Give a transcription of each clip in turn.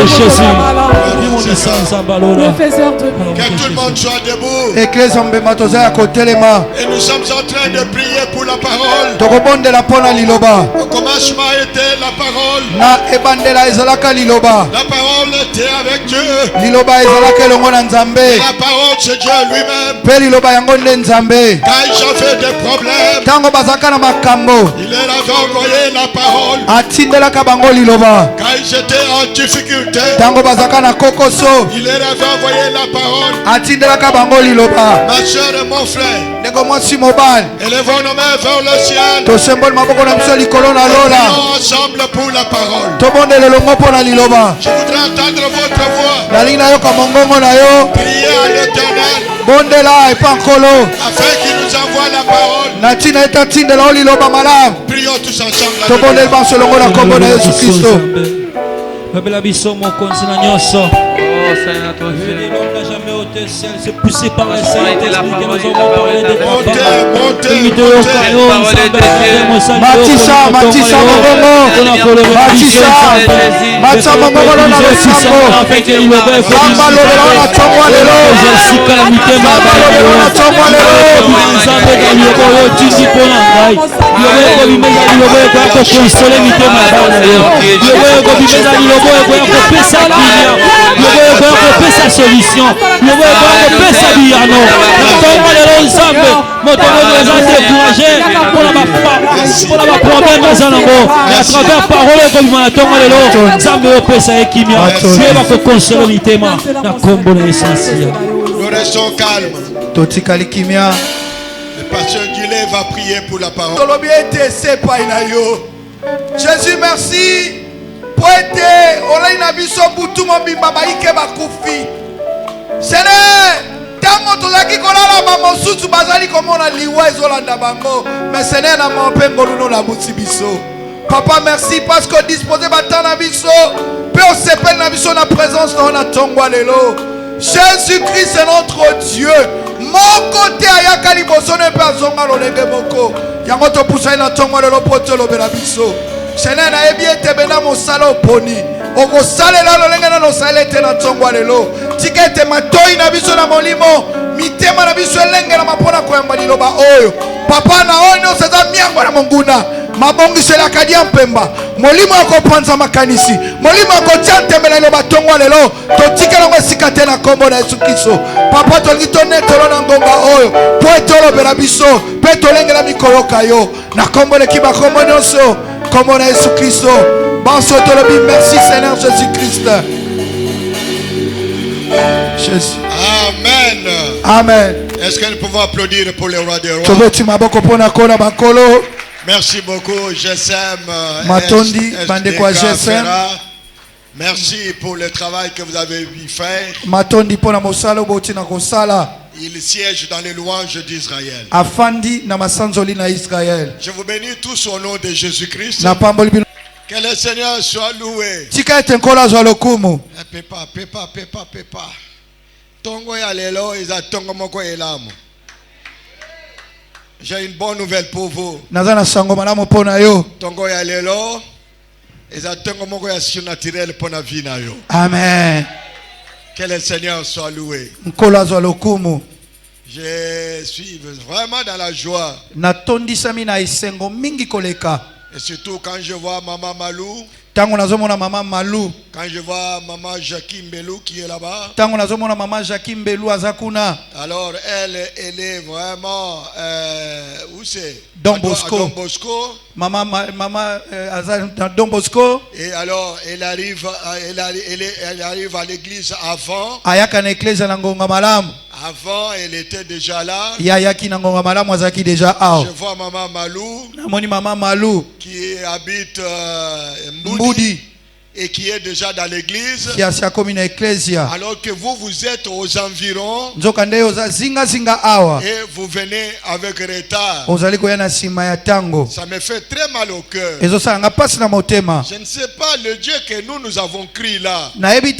de Jésus. Que tout le monde soit debout. Et nous sommes en train de prier pour la parole. Au commencement était la parole. La parole était avec Dieu. Et la parole c'est Dieu lui-même. Quand ils avaient des problèmes, il leur avait envoyé la parole. Quand ils étaient en difficulté, il leur avait envoyé la parole. Ma soeur et mon frère, élevons nos mains vers le ciel. Prions ensemble pour la parole. Je voudrais entendre votre voix. Priez à l'Éternel afin qu'il nous envoie la parole. Prions tous ensemble. C'est poussé par les Saint-Esprit que nous avons parlé de ta parole. Solution. Nous voulons sa vie à nous. Nous découragé pour la problème à travers parole comme la tombe de l'eau. Ça me pesa ekimia. Dieu va te consoler mitema na kombo na essentiel. Nous restons calmes. Totikali kimia. Le pasteur Gillet va prier pour la parole. Jésus, merci. Poete, olaina biso butu mobimba baike bakufi. Seigneur, tango tozaki kolala bamosusu bazali komona liwa ezolanda bango. Mais Seigneur na mopengo luno na biso. Papa, merci parce que disposé batana biso. Pe o sepel na biso na présence na tongwa lelo. Jésus-Christ est notre Dieu. Mon côté ayaka liboso ne pe azonga lolenge moko. Yango to pousa na tongwa lelo potolo bela biso. Seigneur na ebi etebena mosala oponi. Oko salela lolenge na nosala tena tongwa lelo. Tikete matoi na biso na molimo. Mitema na biso elenge na mapona koyamba liloba oyo. Papa na ono seza miango na monguna. Mabongisela kadia mpemba. Molimo akopanza makanisi. Molimo akotia ntembela liloba tongwa lelo. Totikela ngo sikate na kombo na Yesu Kristo. Papa tolito netolo na ngonga oyo. Po etolo bela biso. Pe tolenge na mikoloka yo. Na kombo le kiba kombo nyonso. Kombo na Yesu Kristo. Banso tolobi merci Seigneur Jésus-Christ. Jésus. Amen. Amen. Est-ce que nous pouvons applaudir pour le roi des rois? Merci beaucoup, GSM. Matondi, Bandekwa GSM. Merci pour le travail que vous avez fait. Matondi pona mosala boti na kosala. Il siège dans les louanges d'Israël. Afandi na masanzoli na Israël. Je vous bénis tous au nom de Jésus-Christ. Na pamboli. Que le Seigneur soit loué. Tika etenkola zwa lokumu. Pepa. Tongo ya lelo iza tongo moko elamu. J'ai une bonne nouvelle pour vous. Nazana sango malamu pona yo. Tongo ya lelo iza tongo moko ya surnaturel pona vie na yo. Amen. Que le Seigneur soit loué. Nkola zwa lokumu. Je suis vraiment dans la joie. Natondisami na isengo mingi koleka. Et surtout quand je vois Maman Malou. Tango nazomona Maman Malou. Quand je vois Maman Jackie Mbelou qui est là-bas. Tango nazomona Maman Jackie Mbelou azakuna. Alors elle est vraiment où c'est? Don Bosco. Don Bosco. Maman Don Bosco. Et alors elle arrive à l'église avant. Ayaka na église na ngonga malamu. Avant, elle était déjà là. Ya yaki na ngonga malamu azaki déjà ao. Je vois Maman Malou. Namoni Maman Malou qui habite Mboudi et qui est déjà dans l'église. Alors que vous êtes aux environs. Et vous venez avec retard. Ça me fait très mal au cœur. Je ne sais pas le Dieu que nous avons crié là. Est-ce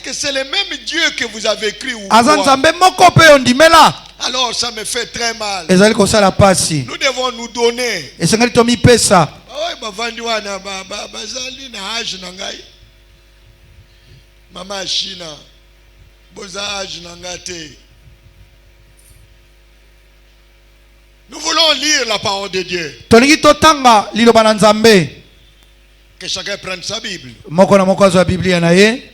que c'est le même Dieu que vous avez crié ou quoi? Alors ça me fait très mal. Nous devons nous donner. Maman China, Bozage Nangate. Nous voulons lire la parole de Dieu. Tolingi totanga liloba na Nzambe. Que chacun prenne sa Bible. Moko na moko azwa Biblia na ye.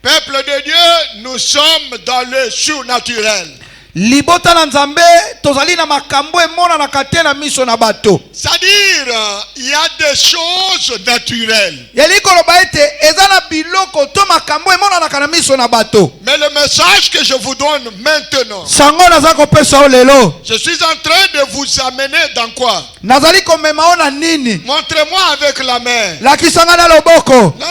Peuple de Dieu, nous sommes dans le surnaturel. Libota na Nzambe tozali na makambo emona na kate na miso na bato. C'est-à-dire, il y a des choses naturelles. Yeliko loba ete ezana biloko to makambo emona na kana miso na bato. Mais le message que je vous donne maintenant, Sango naza kopesa o lelo. je suis en train de vous amener dans quoi? Nazali komema ona nini? Montrez-moi avec la main. La kisanga na loboko. Non.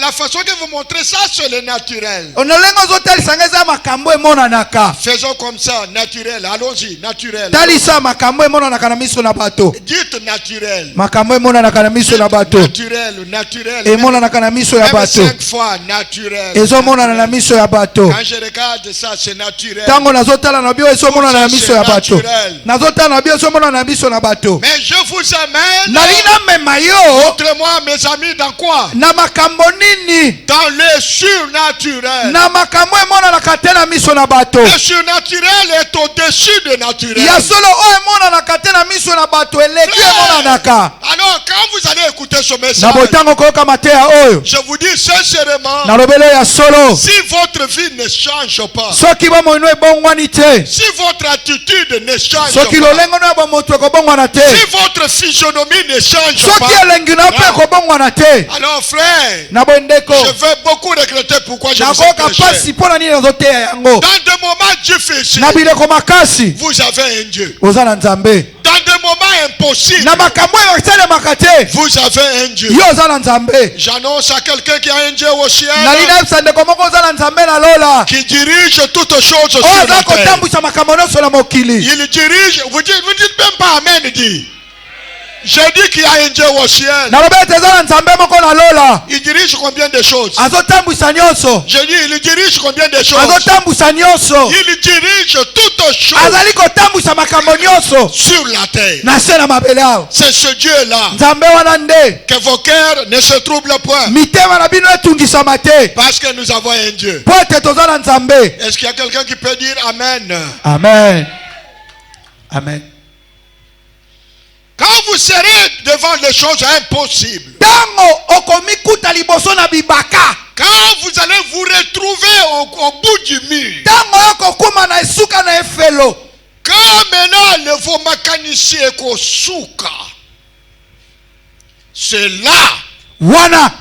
La façon que vous montrez ça, c'est le naturel. Onolengo zotel sangeza makambo emona naka. Faisons comme ça, naturel. Allons-y, naturel. Talisa makambo emona na kana miso na bato. Dites naturel. Makambo emona na kana miso na bato. Naturel. Emona na kana miso ya Même bato. 5 fois naturel. Ezomona na miso ya bato. Quand je regarde ça, c'est naturel. Tango nazotala na bio ezomona na miso ya bato. Naturel. Nazotala na bio ezomona na miso na bato. Mais je vous amène. Nalina mema yo Montrez-moi, mes amis, dans quoi? na makambo nini? Dans le surnaturel. Na makambo emona na kate na miso na bato. Le surnaturel est au-dessus de naturel. Ya solo o emona na kate na miso na bato eleki emona naka. Alors, quand vous allez écouter ce Na message, botango koyoka mateya oyo. je vous dis sincèrement, Na lobelo ya solo. si votre vie ne change pas, Soki bomoino ebongwani te. si votre attitude ne change Soki pas, lolengo na bomoto ekobongwana te. si votre physionomie ne change Soki pas, elengi na mpe ekobongwana te. alors frère, Na bondeko. je vais beaucoup regretter pourquoi je vous ai Nakoka prêché. pasi mpona nini nazoteya yango. Dans des moments difficiles, Na bileko makasi vous avez un Dieu. oza na Nzambe. Dans des moments impossibles, Na makambo oyo esalemaka te vous avez un Dieu. yo oza na Nzambe. J'annonce à quelqu'un qui a un Dieu au ciel, Nalina yebisa ndeko moko oza na Nzambe na lola. qui dirige toutes choses sur Oyo la aza terre. kotambwisa makambo nyonso na mokili. Il dirige, vous dites même pas Amen, dit. J'ai dit qu'il y a un Dieu au ciel. Nalobi ete eza na Nzambe moko na lola. Il dirige combien de choses? Azotambwisa nyonso. J'ai dit, il dirige combien de choses? Azotambwisa nyonso. Il dirige toutes choses Azali kotambwisa makambo nyonso sur la terre. na se na mabele awo. C'est ce Dieu-là. Nzambe wana nde Que vos cœurs ne se troublent point. mitema na bino etungisama te. Parce que nous avons un Dieu. Po ete toza na Nzambe. Est-ce qu'il y a quelqu'un qui peut dire Amen? Amen. Amen. Quand vous serez devant les choses impossibles, Tango okomikuta liboso na bibaka. quand vous allez vous retrouver au bout du mur, Tango okokuma na esuka na efelo. quand maintenant vos mécaniciens kosuka, c'est là Wana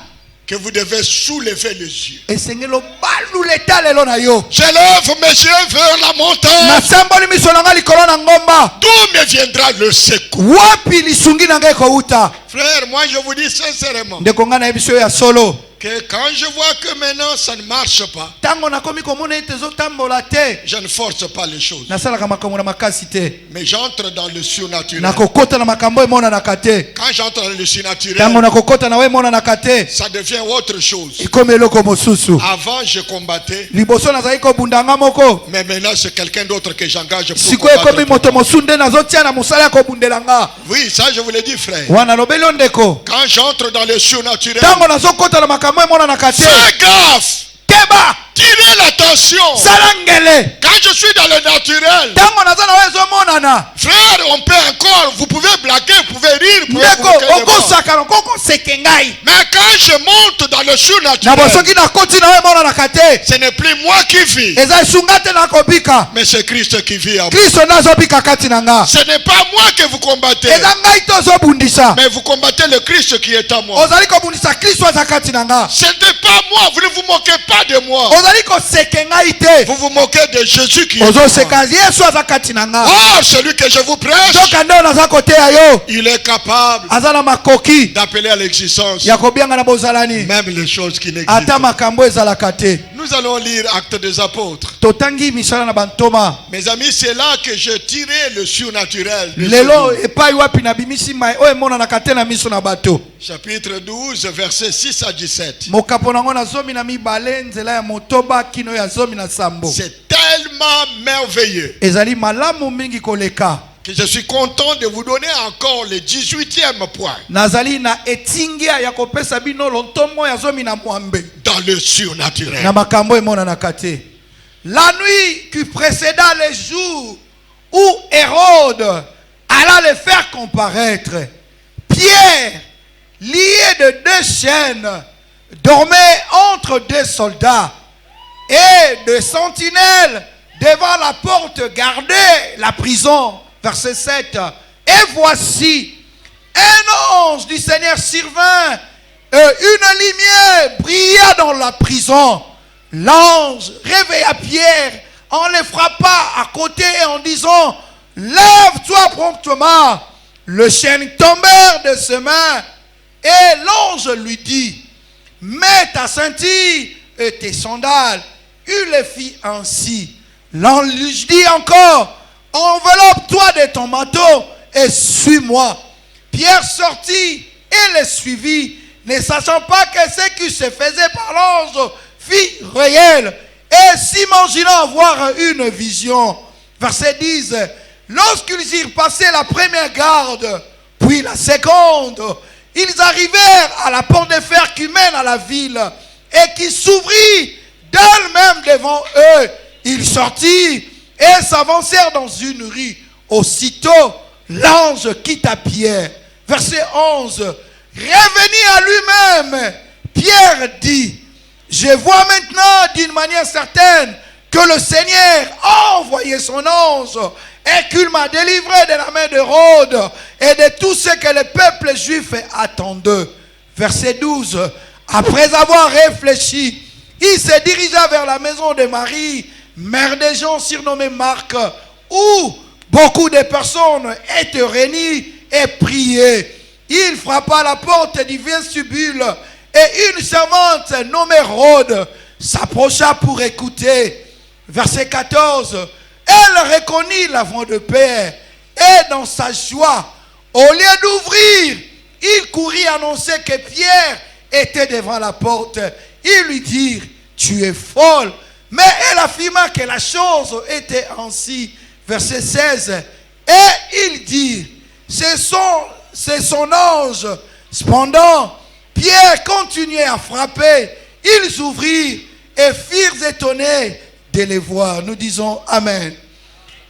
que vous devez soulever les yeux. esengelo balula etalelo na yo. J'élève mes yeux vers la montagne. Nasamboli miso na nga likolo na ngomba. D'où me viendra le secours? Wapi lisungi na nga ekouta? Frère, moi je vous dis sincèrement Ndeko nga na yebiso ya solo. que quand je vois que maintenant ça ne marche pas, Tango nakomi komona ete ezotambola te. je ne force pas les choses. Nasalaka makambo na makasi te. Mais j'entre dans le surnaturel. Nakokota na makambo emonanaka te. Quand j'entre dans le Tango surnaturel, nakokota na we emonanaka te. ça devient autre chose. Ekomi eloko mosusu. Avant, je combattais, Liboso nazali kobundanga moko. mais maintenant c'est quelqu'un d'autre que j'engage pour Sikoyo ekomi combattre. moto mosusu nde nazotia na mosala ya kobundelanga. Oui, ça je vous l'ai dit, frère. Wana lobeli yo ndeko. Quand j'entre dans le surnaturel, Tango nazokota na makambo emonanaka te. fais gaffe, Keba tirez l'attention. sala ngele. Quand je suis dans le naturel, Tango naza na we ezomonana. frère, on peut encore, vous pouvez blaguer, vous pouvez rire, vous pouvez vous Ndeko moquer de moi. okosaka okoseke ngai. Mais quand je monte dans le Na surnaturel, bosoki nakoti na we emonanaka te. ce n'est plus moi qui vis, Eza esunga te nakobika. mais c'est Christ qui vit en moi. Kristo nde azobika kati na nga. Ce n'est pas moi que vous combattez, Eza ngai te ozobundisa. mais vous combattez le Christ qui est en moi. Ozali kobundisa Kristo aza kati na nga. Ce n'est pas moi, vous ne vous moquez pas de moi. Ozali koseke ngai te. Vous vous moquez de Jésus qui est en moi. Ozoseka Yesu aza kati na nga. Or, celui que je vous prêche, Nzoka nde oyo naza koteya yo. il est capable Aza na makoki d'appeler à l'existence ya kobianga na bozalani. même les choses qui Ata n'existent. makambo ezalaka te. Nous allons lire Actes des Apôtres. Totangi misala na bantoma. Mes amis, c'est là que je tirais le surnaturel. de ce Lelo livre. epai wapi na bimisi mai oyo emonanaka te na miso na bato. Chapitre 12, versets 6 à 17. Mokapo nango na zomi na mibale nzela ya motoba kino ya zomi na sambo. C'est tellement merveilleux Ezali malamu mingi koleka. que je suis content de vous donner encore le 18e point. Nazali na etingia ya kopesa bino lontomo ya zomi na mwambe. Dans le surnaturel. Na makambo emona na kate. La nuit qui précéda les jours où Hérode alla les faire comparaître, Pierre, lié de 2 chaînes, dormait entre 2 soldats et 2 sentinelles devant la porte gardaient la prison. Verset 7. Et voici, un ange du Seigneur survint, et une lumière brilla dans la prison. L'ange réveilla Pierre en le frappant à côté en disant, lève-toi promptement. Le chaîne tombèrent de ses mains et l'ange lui dit, mets ta ceinture et tes sandales. Il le fit ainsi. L'ange lui dit encore, enveloppe-toi de ton manteau et suis-moi. Pierre sortit et le suivit, ne sachant pas que ce qui se faisait par l'ange fit réel, et s'imaginant avoir une vision. Verset 10. Lorsqu'ils eurent passé la première garde, puis la seconde, ils arrivèrent à la porte de fer qui mène à la ville, et qui s'ouvrit d'elle-même devant eux. Ils sortirent et s'avancèrent dans une rue. Aussitôt, l'ange quitta Pierre. Verset 11. Revenu à lui-même, Pierre dit, je vois maintenant d'une manière certaine que le Seigneur a envoyé son ange et qu'il m'a délivré de la main d'Hérode et de tout ce que le peuple juif attendait. Verset 12. Après avoir réfléchi, il se dirigea vers la maison de Marie, mère de Jean surnommé Marc, où beaucoup de personnes étaient réunies et priaient. Il frappa à la porte du vestibule et une servante nommée Rhoda s'approcha pour écouter. Verset 14. Elle reconnut la voix de Père et dans sa joie, au lieu d'ouvrir, il courut annoncer que Pierre était devant la porte. Ils lui dirent, tu es folle. Mais elle affirma que la chose était ainsi. Verset 16. Et il dit, c'est son ange. Cependant, Pierre continuait à frapper. Ils ouvrirent et firent étonnés de les voir. Nous disons Amen.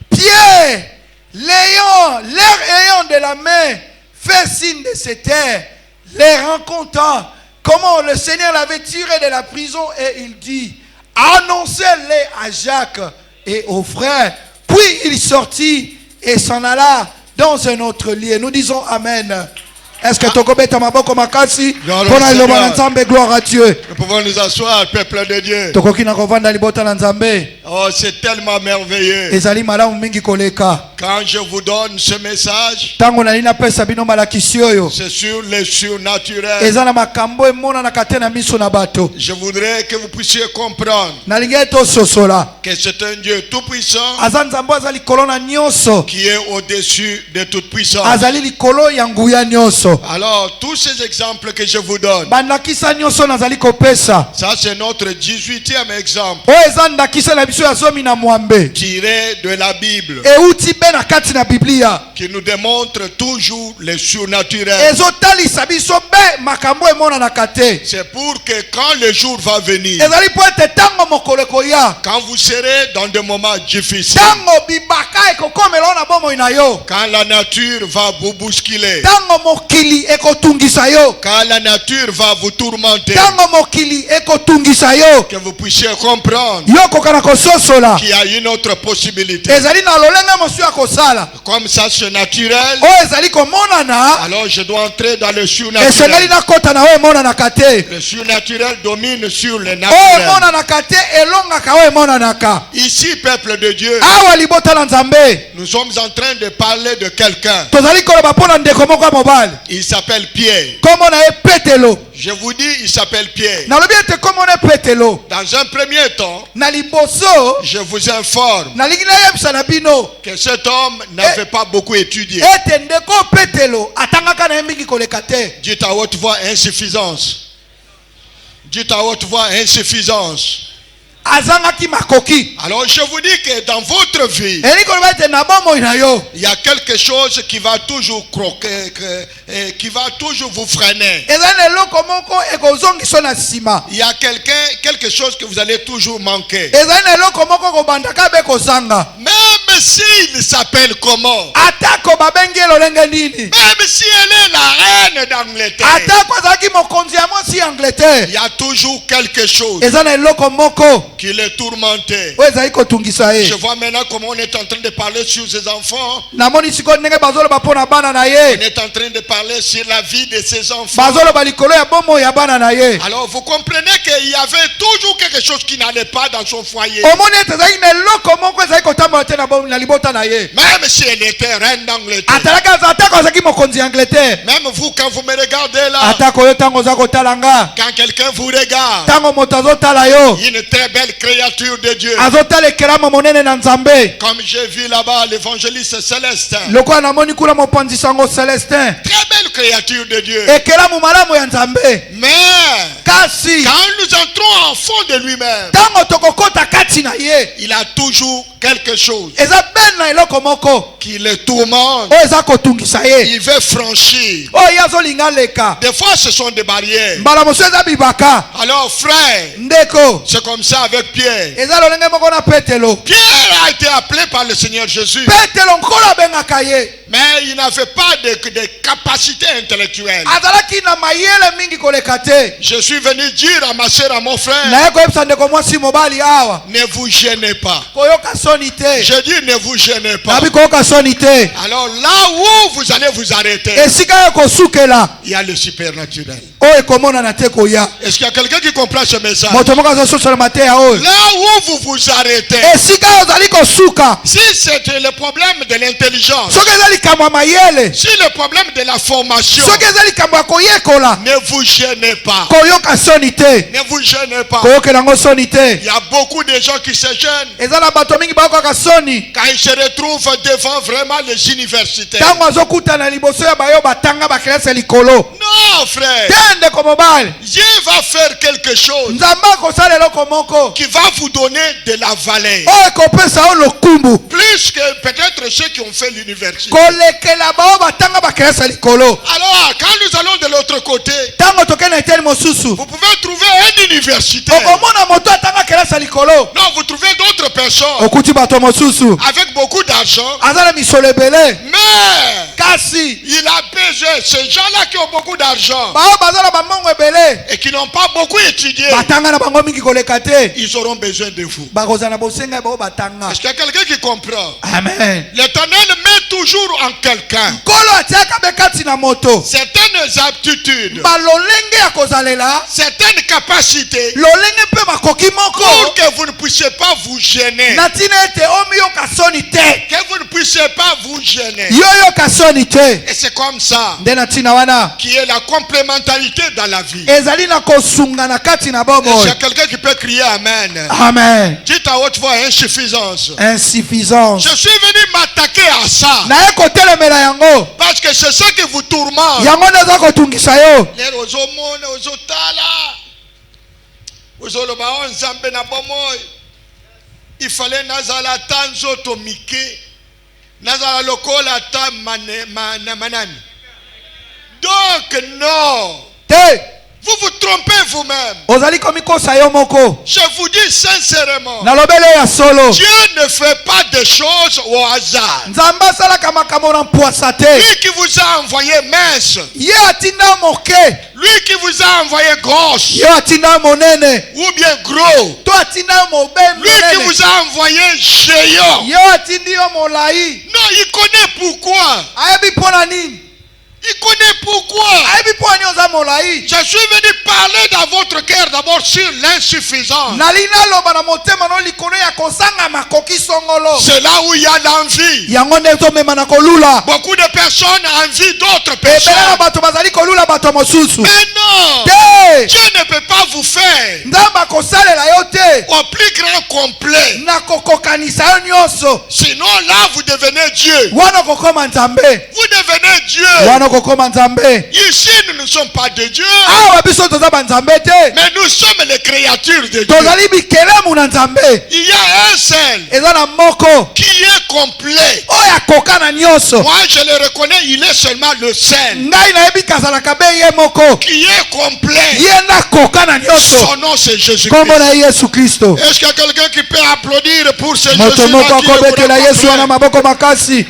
Pierre, l'air ayant de la main, fait signe de se taire, les rencontrant comment le Seigneur l'avait tiré de la prison, et il dit, annoncez-les à Jacques et aux frères. Puis il sortit et s'en alla dans un autre lieu. Nous disons Amen. Est-ce que Tokobeta Maboko Makasi Pona Ilobana Nzambe, gloire à Dieu. Nous pouvons nous asseoir, peuple de Dieu. Tokokina Kovanda Libota Nzambe. Oh, c'est tellement merveilleux. Ezali malamu mingi koleka. Quand je vous donne ce message, Tango na lina pesa bino malakisi oyo. c'est sur le surnaturel. Ezana makambo emona na katena miso na bato. Je voudrais que vous puissiez comprendre Na lingeto sosola. que c'est un Dieu tout-puissant Azan Zambo azali kolona nyonso. qui est au-dessus de toute puissance. Azali likolo ya nguya nyonso. Alors, tous ces exemples que je vous donne, Bandakisa nyonso nazali kopesa. ça c'est notre 18e exemple O ezandakisa na biso ya zomi na mwambe. tiré de la Bible Euti be na kati na Biblia. qui nous démontre toujours le surnaturel. Ezotalisa biso be makambo emona na kate. C'est pour que quand le jour va venir, Ezali po ete tango mokolo ekoya. quand vous serez dans des moments difficiles, Tango bibaka ekokomela na bomoi na yo. quand la nature va vous bousculer, Tango mokili ekotungisa yo. quand la nature va vous tourmenter, Tango mokili ekotungisa yo. que vous puissiez comprendre Yo kokana kososola. qu'il y a une autre possibilité. Ezali na lolenge mosu ya kosala. Comme ça c'est naturel, O ezali komonana. alors je dois entrer dans le Esengeli surnaturel. na kota na o emona na kate. Le surnaturel domine sur le O naturel. emona na kate elongaka o emona na ka. Ici, peuple de Dieu, Awa libota na Nzambe. nous sommes en train de parler de quelqu'un. Tozali koloba pona ndeko moko ya mobali. Il s'appelle Pierre. Kombo na ye Petelo. Je vous dis, il s'appelle Pierre. Nalobi ete kombo na ye Petelo. Dans un premier temps, Na liboso je vous informe nalingi nayebisa na bino que cet homme n'avait pas beaucoup étudié. ete ndeko Petelo atangaka na ye mingi koleka te. Dites à haute voix insuffisance. Dites à haute voix insuffisance. azangaki makoki. Alors je vous dis que dans votre vie, Eliko loba ete na bomoi na yo. il y a quelque chose qui va toujours croquer, qui va toujours vous freiner. Ezana eloko moko ekozongiso na sima. Il y a quelque chose que vous allez toujours manquer. Ezana eloko moko kobandaka be kozanga. Même s'il s'appelle comment, Atako babengi lolenge nini. même si elle est la reine d'Angleterre, Atako azaki mokonzi ya mwasi Angleterre. il y a toujours quelque chose Ezana eloko moko qui les tourmentait. oyo ezali kotungisa Je ye. vois maintenant comment on est en train de parler sur ses enfants. Namoni sikoyo ndenge bazoloba mpo na bana na On ye. est en train de parler sur la vie de ses enfants. Bazoloba likolo ya bomoi ya bana na ye. Alors vous comprenez qu'il y avait toujours quelque chose qui n'allait pas dans son foyer. Omoni ete ezali na eloko moko ezali kotambola te na libota na ye. Même si elle était reine d'Angleterre. Atalaki atako azalaki mokonzi ya Angleterre. Même vous, quand vous me regardez là, Atako yo ntango oza kotala nga. quand quelqu'un vous regarde, Ntango moto azotala yo. une très belle créature de Dieu. Azotala ekelamo monene na Nzambe. Comme j'ai vu là-bas l'évangéliste Célestin. Lokola namoni kuna mopanzi sango Celestin. Très belle créature de Dieu. Ekelamu malamu ya Nzambe. Mais Kasi quand nous entrons en fond de lui-même, ntango tokokota kati na ye. il a toujours quelque chose Eza ben na eloko moko. qui le tourmente. Oyo eza kotungisa ye. Il veut franchir. Oyo ye azolinga leka. Des fois, ce sont des barrières. Mbala mosusu eza bibaka. Alors, frère, Ndeko. c'est comme ça avec Pierre. Eza lolenge moko na Petelo. Pierre a été appelé par le Seigneur Jésus, Petelo nkolo abengaka ye. mais il n'avait pas de capacités intellectuelles. Azalaki na mayele mingi koleka te. Je suis venu dire à ma soeur, à mon frère, Na ye koyebisa ndeko mwasi mobali awa. ne vous gênez pas. Koyoka soni te. Je dis, ne vous gênez pas. Nabi koyoka soni te. Alors là où vous allez vous arrêter, Esika yo kosukela. il y a le supernaturel. Oyo ekomona te koya. Est-ce qu'il y a quelqu'un qui comprend ce message? Moto moko azososolama te ya oyo. Là où vous vous arrêtez, Esika yo ozali kosuka. si c'est le problème de l'intelligence, Soki eza likambo ya mayele. si le problème de la formation, Soki eza likambo ya koyekola. ne vous gênez pas. Koyoka soni te. Ne vous gênez pas. Koyokela ngo soni te. Il y a beaucoup de gens qui se gênent Eza na bato mingi bayoka soni. quand ils se retrouvent devant vraiment les universitaires. Ntango azokutana liboso ya bayo batanga bakelasi likolo. Non, frère. Te ndeko mobali. Dieu va faire quelque chose Nzambe akosala eloko moko. qui va vous donner de la valeur. Oyo ekopesa yo lokumbu. Plus que peut-être ceux qui ont fait l'université. Kolekela bayo batanga bakelasi likolo. Alors, quand nous allons de l'autre côté, Ntango tokende na eteni mosusu. vous pouvez trouver un universitaire. Okomona moto atanga kelasi likolo. Non, vous trouvez d'autres personnes Okuti bato mosusu. avec beaucoup d'argent. Aza na misolo ebele. Mais Kasi il a besoin, ces gens-là qui ont beaucoup d'argent bayo baza na bamongo ebele. et qui n'ont pas beaucoup étudié, Batanga na bango mingi koleka te. ils auront besoin de vous. Bakozala na bosenga bayo batanga. Est-ce qu'il y a quelqu'un qui comprend? Amen. L'Éternel met toujours en quelqu'un Nkolo atiaka be kati na moto. certaines aptitudes, Balolenge ya kozalela. certaines capacités Lolenge mpe makoki pour moko. que vous ne puissiez pas vous gêner. Na tina ete omiyoka soni te. Que vous ne puissiez pas vous gêner. Yoyoka soni te. Et c'est comme ça Nde na tina wana. qui est la complémentarité dans la vie. Ezali na kosunga na kati na Est-ce qu'il y bomo. a quelqu'un qui peut crier Amen? Amen. Dites à haute voix insuffisance. Insuffisance. Je suis venu m'attaquer à ça Naye kotelemela yango. parce que c'est ça qui vous tourmente. Yango nde eza kotungisa yo. Lero ozomona ozotala ozoloba o nzambe na bomoi, il fallait nazala ta nzoto mike, nazala lokola ta manani. Donc non, Te. vous vous trompez vous-même. Ozali komikosa yo moko. Je vous dis sincèrement, Nalobele ya solo. Dieu ne fait pas des choses au hasard. Nzambe asalaka makambo na mpwasa te. Lui qui vous a envoyé mince, Ye atinda moke. lui qui vous a envoyé grosse Yo atinda monene. ou bien gros, To atinda mobembe. lui qui vous a envoyé géant. Yo atindi yo molai. Non, il connaît pourquoi. Ayebi pona nini? Il connaît pourquoi. Ayebi pona nini oza molai? Je suis venu parler dans votre cœur d'abord sur l'insuffisance. Nalina loba na motema no likolo ya kozanga makoki songolo. C'est là où il y a l'envie. Yango nde ezomema na kolula. Beaucoup de personnes envient d'autres Ebele na personnes. bato bazali kolula bato mosusu. Mais non, Te. Dieu ne peut pas vous faire Nzambe akosalela yo te. au plus grand complet. Na kokokanisa yo nyonso. Sinon là, vous devenez Dieu. Wana kokoma Nzambe. Vous devenez Dieu. Wana kokoma Nzambe. Ici, nous ne sommes pas de Dieu. awa biso toza banzambe te Mais nous sommes les créatures de Dieu. tozali bikelemu na nzambe Il y a un seul eza na moko qui est complet. oyo akoka na nyonso Moi, je le reconnais, il est seulement le seul ngai nayebi kazalaka be ye moko qui est complet. ye nde akoka na nyonso Son nom, c'est Jésus-Christ. kombo na yesu kristo Est-ce qu'il y a quelqu'un qui peut applaudir pour ce moto Jésus-là moko qui est au akobetela grand yesu wana complet? maboko makasi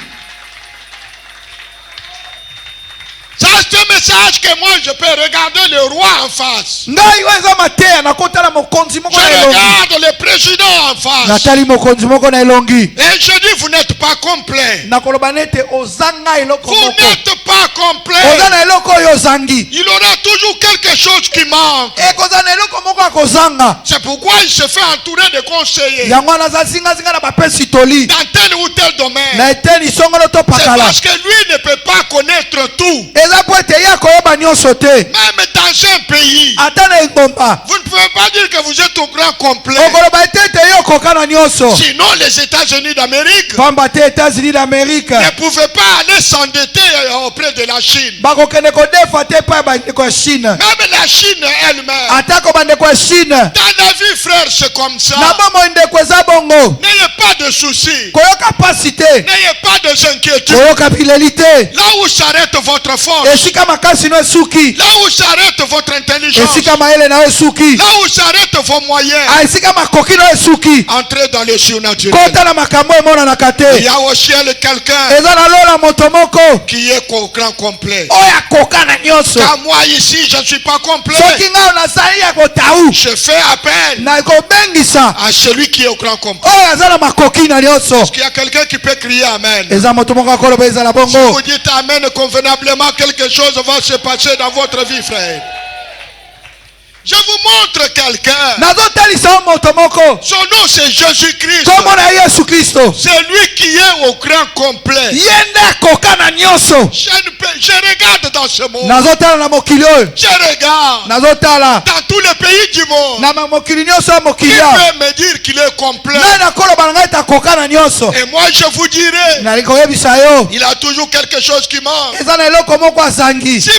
Ça, c'est un message que moi, je peux regarder le roi en face. ngai oyo eza mateya nakotala mokonzi moko Je na elongi regarde le président en face. natali mokonzi moko na elongi Et je dis, vous n'êtes pas complet. nakoloba nete ozanga eloko Vous moko n'êtes pas complet. oza na eloko oyo ozangi Il aura toujours quelque chose qui manque. ekozala na eloko moko akozanga C'est pourquoi il se fait entourer de conseillers yango wana aza zingazinga na bapesi toli dans tel ou tel domaine. na eteni songolo to C'est pakala parce que lui ne peut pas connaître tout. eza po ete ye akoyeba nyonso te Même dans un pays, ata na engomba vous ne pouvez pas dire que vous êtes au grand complet. okoloba ete ete ye okoka na nyonso Sinon, les États-Unis d'Amérique pamba te états-unis d'amérique ne pouvaient pas aller s'endetter auprès de la Chine. bakokende kodefa te epai ya bandeko ya chine Même la Chine elle-même. atako bandeko ya chine Dans la vie, frère, c'est comme ça. na bomoi ndeko eza bongo N'ayez pas de soucis. koyoka pasi te N'ayez pas de inquiétudes. koyoka bileli te Là où s'arrête votre force, esika makasi no esuki là où s'arrête votre intelligence, esika mayele na yo esuki là où s'arrêtent vos moyens, esika makoki no esuki entrez dans les surnaturels. kota na makambo emonanaka Il y te a aussi quelqu'un eza na lola moto moko qui est au grand complet. oyo akoka na nyonso Car moi ici, je ne suis pas complet. soki ngai nazali ya kotau Je fais appel na kobengisa à celui qui est au grand complet. oyo aza na makoki na nyonso Est-ce qu'il y a quelqu'un qui peut crier Amen? eza moto moko akoloba ezala Si bongo vous dites Amen convenablement, quelque chose va se passer dans votre vie, frère. Je vous montre quelqu'un. nazotalisa yo moto moko Son nom c'est Jésus-Christ. kombo na yesu kristo C'est lui qui est au grand complet. ye nde akoka na nyonso Je regarde dans ce monde. nazotala na mokili oyo Je regarde nazotala dans tous les pays du monde. na mokili nyonso ya Qui mokili ya peut me dire qu'il est complet? ngai nakoloba na ngai ete akoka na nyonso Et moi je vous dirai, nali koyebisa yo il a toujours quelque chose qui manque. eza na eloko moko azangi Si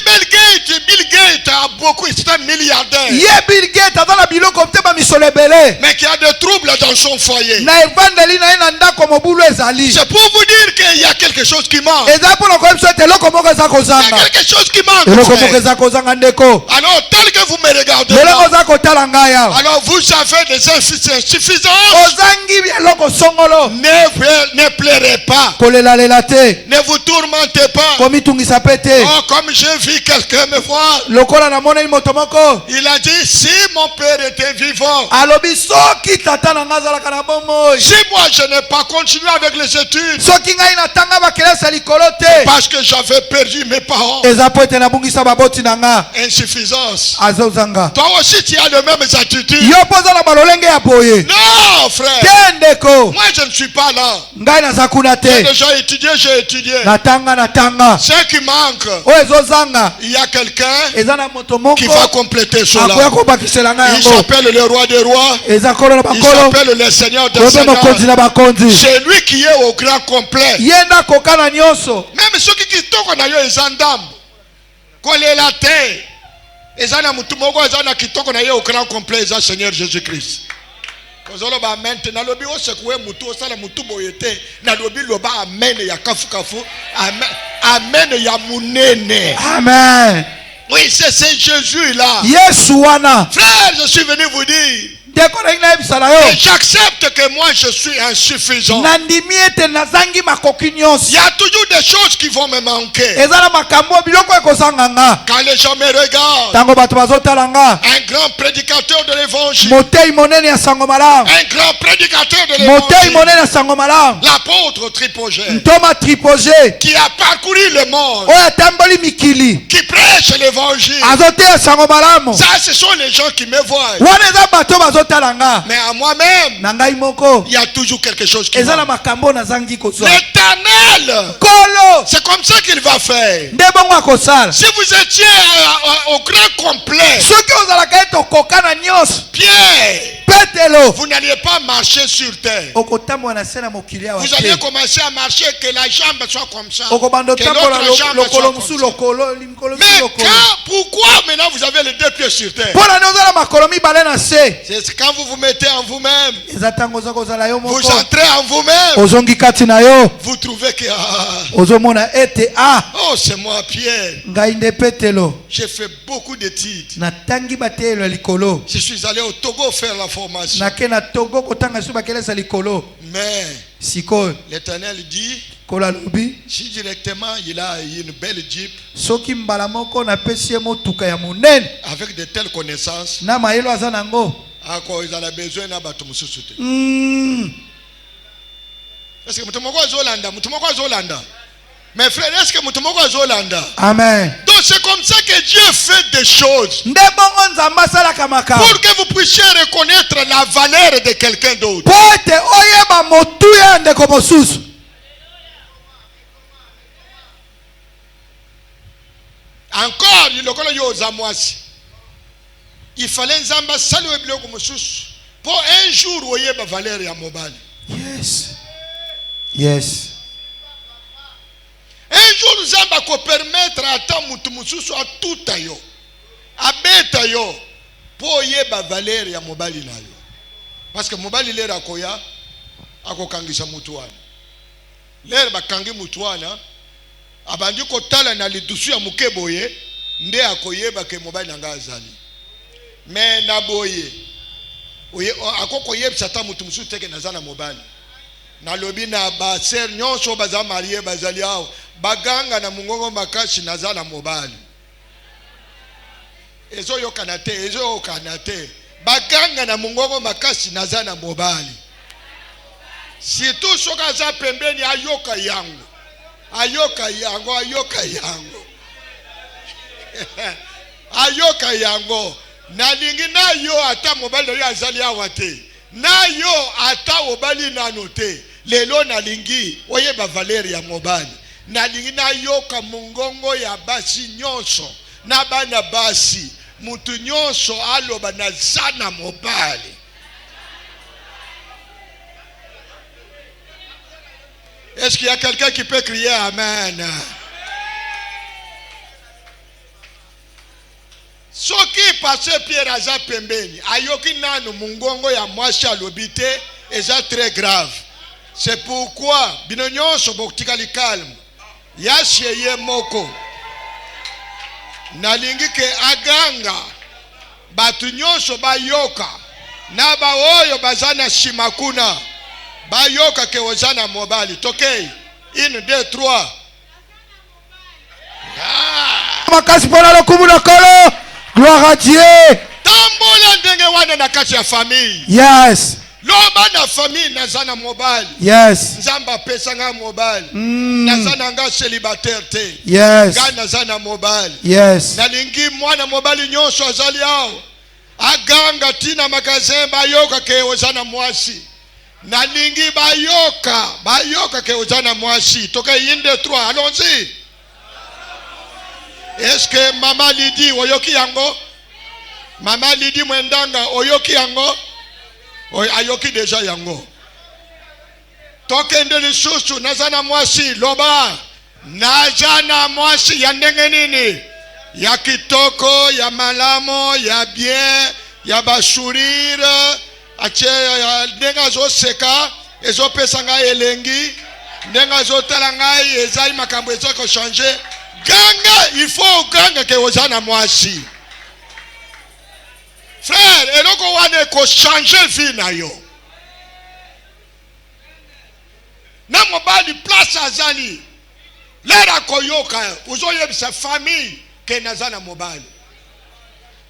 Bill Gates a beaucoup, c'est un milliardaire, ye bill gate aza na biloko te bamisolo ebele mais qui a des troubles dans son foyer. na evandeli na ye na ndako mobulu ezali C'est pour vous dire qu'il y a quelque chose qui manque. eza mpona koyebisa ete eloko moko eza Il y a kozanga quelque chose qui manque, eloko moko frère. eza kozanga ndeko Alors, tel que vous me regardez leloko là, oza kotala ngai awa alors vous avez des insuffisances. ozangi eloko songolo Ne pleurez pas. kolelalela te Ne vous tourmentez pas. komitungisa pe te Oh, comme j'ai vu quelqu'un me voir, lokola namoneli moto moko il a dit, si mon père était vivant, alobi soki tata na ngai azalaka na bomoi si moi je n'ai pas continué avec les études, soki ngai natanga bakelasi ya likolo te parce que j'avais perdu mes parents, eza po ete nabungisa baboti na nga insuffisance. azozanga Toi aussi tu as les mêmes attitudes. yo mpo oza na balolenge ya boye Non, frère. te ndeko Moi je ne suis pas là. ngai naza kuna J'ai te déjà étudié, j'ai étudié. natanga Ce qui manque, oyo ezozanga il y a quelqu'un eza na moto moko qui va compléter cela. akoya kobakisela ngai Il yango s'appelle le roi des rois. eza kolo na Il bakolo s'appelle le Seigneur des obe mokonzi seigneurs. na bakonzi C'est lui qui est au grand complet. ye nde akoka na nyonso Même ceux qui kitoko na yo eza ndambo kolela te eza na mutu moko eza na kitoko na ye au grand complet eza Seigneur Jésus-Christ. kozoloba amen te nalobi osekue mutu osala mutu boye te nalobi loba amen ya kafukafu amen, amen ya munene. amen Oui, c'est Jésus là. yesu wana Frère, je suis venu vous dire, ndeko nalingi nayebisa na yo et j'accepte que moi je suis insuffisant. nandimi ete nazangi makoki Il nyonso y a toujours des choses qui vont me manquer. eza na makambo biloko ekozanga nga Quand les gens me regardent, ntango bato bazotala nga un grand prédicateur de l'évangile, motei monene ya sango malamu un grand prédicateur de motei l'évangile, monene ya sango malamu l'apôtre Tripogène, ntoma tripoge qui a parcouru le monde, oyo atamboli mikili qui prêche l'évangile. azoteya sango malamu Ça, ce sont les gens qui me voient. wana eza bato bazotala talanga. Mais à moi-même, Nangai moko. il y a toujours quelque chose qui Ezala va. makambo na zangi kozwa. L'Éternel, Kolo. c'est comme ça qu'il va faire. Ndebongo akosala. Si vous étiez au grand complet, Soki ozala kaito kokana nyos. Pierre, Petelo. vous n'alliez pas marcher sur terre. Okotambo na sena mokilia wa. Vous alliez commencer à marcher, que la jambe soit comme ça. Okobando Que tambola l'autre jambe lokolo soit musu comme ça. lokolo limkolo musu Mais lokolo. pourquoi maintenant vous avez les deux pieds sur terre? Pona nozala makolo mibale na se. C'est quand vous vous mettez en vous-même, Eza tango za kozala yo vous moko. entrez en vous-même, Ozongi kati na yo. vous trouvez que Ozomona ete oh, c'est moi Pierre. ngai nde Petelo. J'ai fait beaucoup d'études. Na tangi batelo ya likolo. Je suis allé au Togo faire la formation. Na ke na Togo kotanga su bakelesa likolo. Mais Sikoyo l'Éternel dit, kola lobi si directement il a une belle Jeep soki mbala moko na pesi ye motuka ya monene avec de telles connaissances, na mayelo aza nango. il a besoin d'un bateau. Est-ce que Mutumoko Zolanda? Mutumoko Zolanda. Mes frères, est-ce que Mutumoko Zolanda? Amen. Donc c'est comme ça que Dieu fait des choses. Nde bongo nzamba asalaka makambo. Pour que vous puissiez reconnaître la valeur de quelqu'un d'autre. Po ete oyeba motuya ya ndeko mosusu. Encore, il fallait nzamba saluer biloko mosusu. Pour un jour oyeba valeur ya mobali. Yes. Yes. Un jour nzamba ko permettre ata mutu mosusu a tout yo. Abeta yo. Pour oyeba valeur ya mobali na yo. Parce que mobali lera akoya akokangisa mutu wana. Lera bakangi mutu wana abandi kotala na lidusu ya mukeboye nde akoyeba ke mobali nanga azali. Mais na boye akoko yebisa ta mutu mususu teke nazana mobali. Na lobi na ba ser nyonso baza marié bazali awo baganga na mungongo makasi nazana mobali. Ezo yo kanate baganga na mungongo makasi nazana mobali. Surtout soka za pembeni ayoka yango. Ayoka yango. Na lingi na yo ata mobali ya azali awa te. Na yo ata obali nano te. Lelo na lingi oyeba valeri ya mobali. Na lingi na yo ka mungongo ya basi nyonso. Na bana basi. Mutu nyonso aloba na zana mobali. Est-ce qu'il y a quelqu'un qui peut crier Amen? Soki passe Pierre aza pembeni ayoki nanu mungongo ya mwasi alobite eza très grave. C'est pourquoi bino nyonso botikali calme yasheye moko nalingi ke aganga batu nyonso bayoka na baoyo bazana shimakuna bayoka ke ozana mobali tokei 1 2 3 Makasi pona lokumu lokolo. Gloire à Dieu. Tambola ndenge wana na kati ya famille. Yes. Loba na famille nazana mobali. Yes. Nzamba pesa nga mobali. Nazana nga célibataire te. Yes. Nga nazana mobali. Yes. Nalingi mwana mobali nyonso azali awo. Aganga tina makazemba yoka ke ozana mwasi. Nalingi bayoka ke ozana mwasi. Toka 1 2 3 allons-y. Est-ce que Maman Lydie oyoki yango? Maman Lydie Mwendanga oyoki yango? Ayoki déjà yango. Tokende lisusu nazana mwasi loba. Nazana mwasi ya ndenge nini? Ya kitoko, ya malamo, ya bien, ya bashurire, ya ndenga zo seka, ezo pesa ngai elengi, ndenga zo tala ngai ezai makambo ezo ko changer. Ganga, il faut ganga ke ozana mwasi. Frère, eloko wane ko changer vie na yo. Na mobali place azali. Lera koyoka, uzoyebisa famille ke nazana mobali.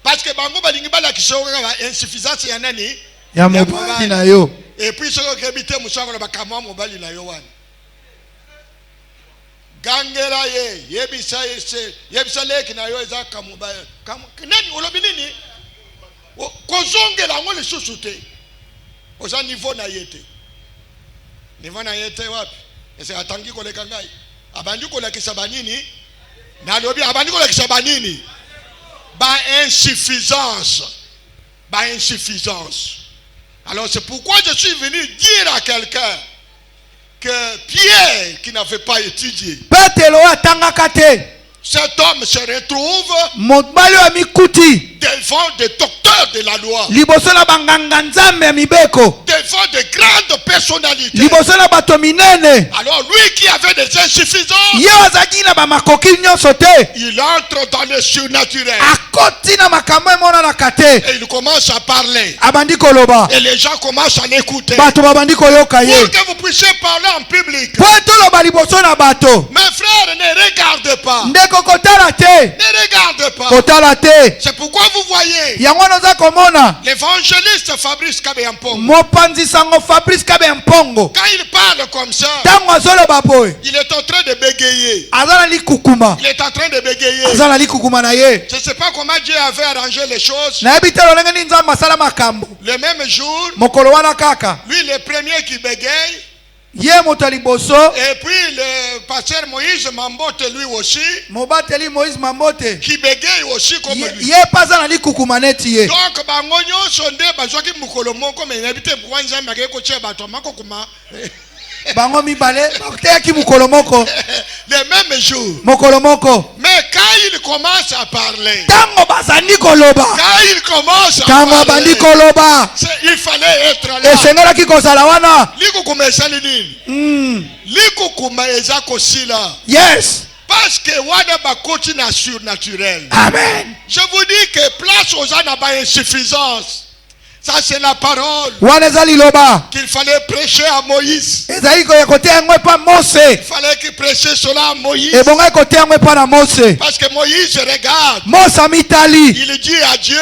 Parce que bango balingi bala kishoka ba insuffisance ya nani? Ya mobali na yo. Et puis soko kebite musango na bakamwa mobali na yo wana. Gangela ye yebisa leki na yo ezaka mobile nani olobi nini kozongela ngo lisusu te oza niveau na ye te wapi ese atangi koleka ngai abandi kolekisa banini nalobi abandi kolekisa banini ba insuffisance alors c'est pourquoi je suis venu dire à quelqu'un que Pierre qui n'avait pas étudié cet homme se retrouve devant des docteurs de la loi, devant de grandes personnalités. Alors lui qui avait des insuffisances, il entre dans le surnaturel et il commence à parler et les gens commencent à l'écouter pour que vous puissiez parler en public. Mes frères, ne regardez pas. Ne regarde pas. C'est pourquoi vous voyez l'évangéliste Fabrice Kabempongo. Quand il parle comme ça, il est en train de bégayer. Je ne sais pas comment Dieu avait arrangé les choses. Le même jour, lui le premier qui bégaye. Et puis le pasteur Moïse Mambote lui aussi qui bégaye aussi comme lui. Donc bangonyo sonde bazwaki mukolo moko mais n'habite kwanza mbake ko che bato mako kuma bango mibale bakuteki mukolo moko le même jour mokolo moko. Mais quand il commence à parler, tango bazandi koloba, quand il commence à tango bandi koloba, il fallait être là. esengela kikozala wana Likukuma esali nini? Likukuma eza kosila. Yes. Parce que wana bakoti na surnaturel. Amen. Je vous dis que place aux ânes à insuffisance. Ça c'est la parole qu'il fallait prêcher à Moïse. Il fallait qu'il prêchait cela à Moïse. Parce que Moïse regarde. Il dit à Dieu,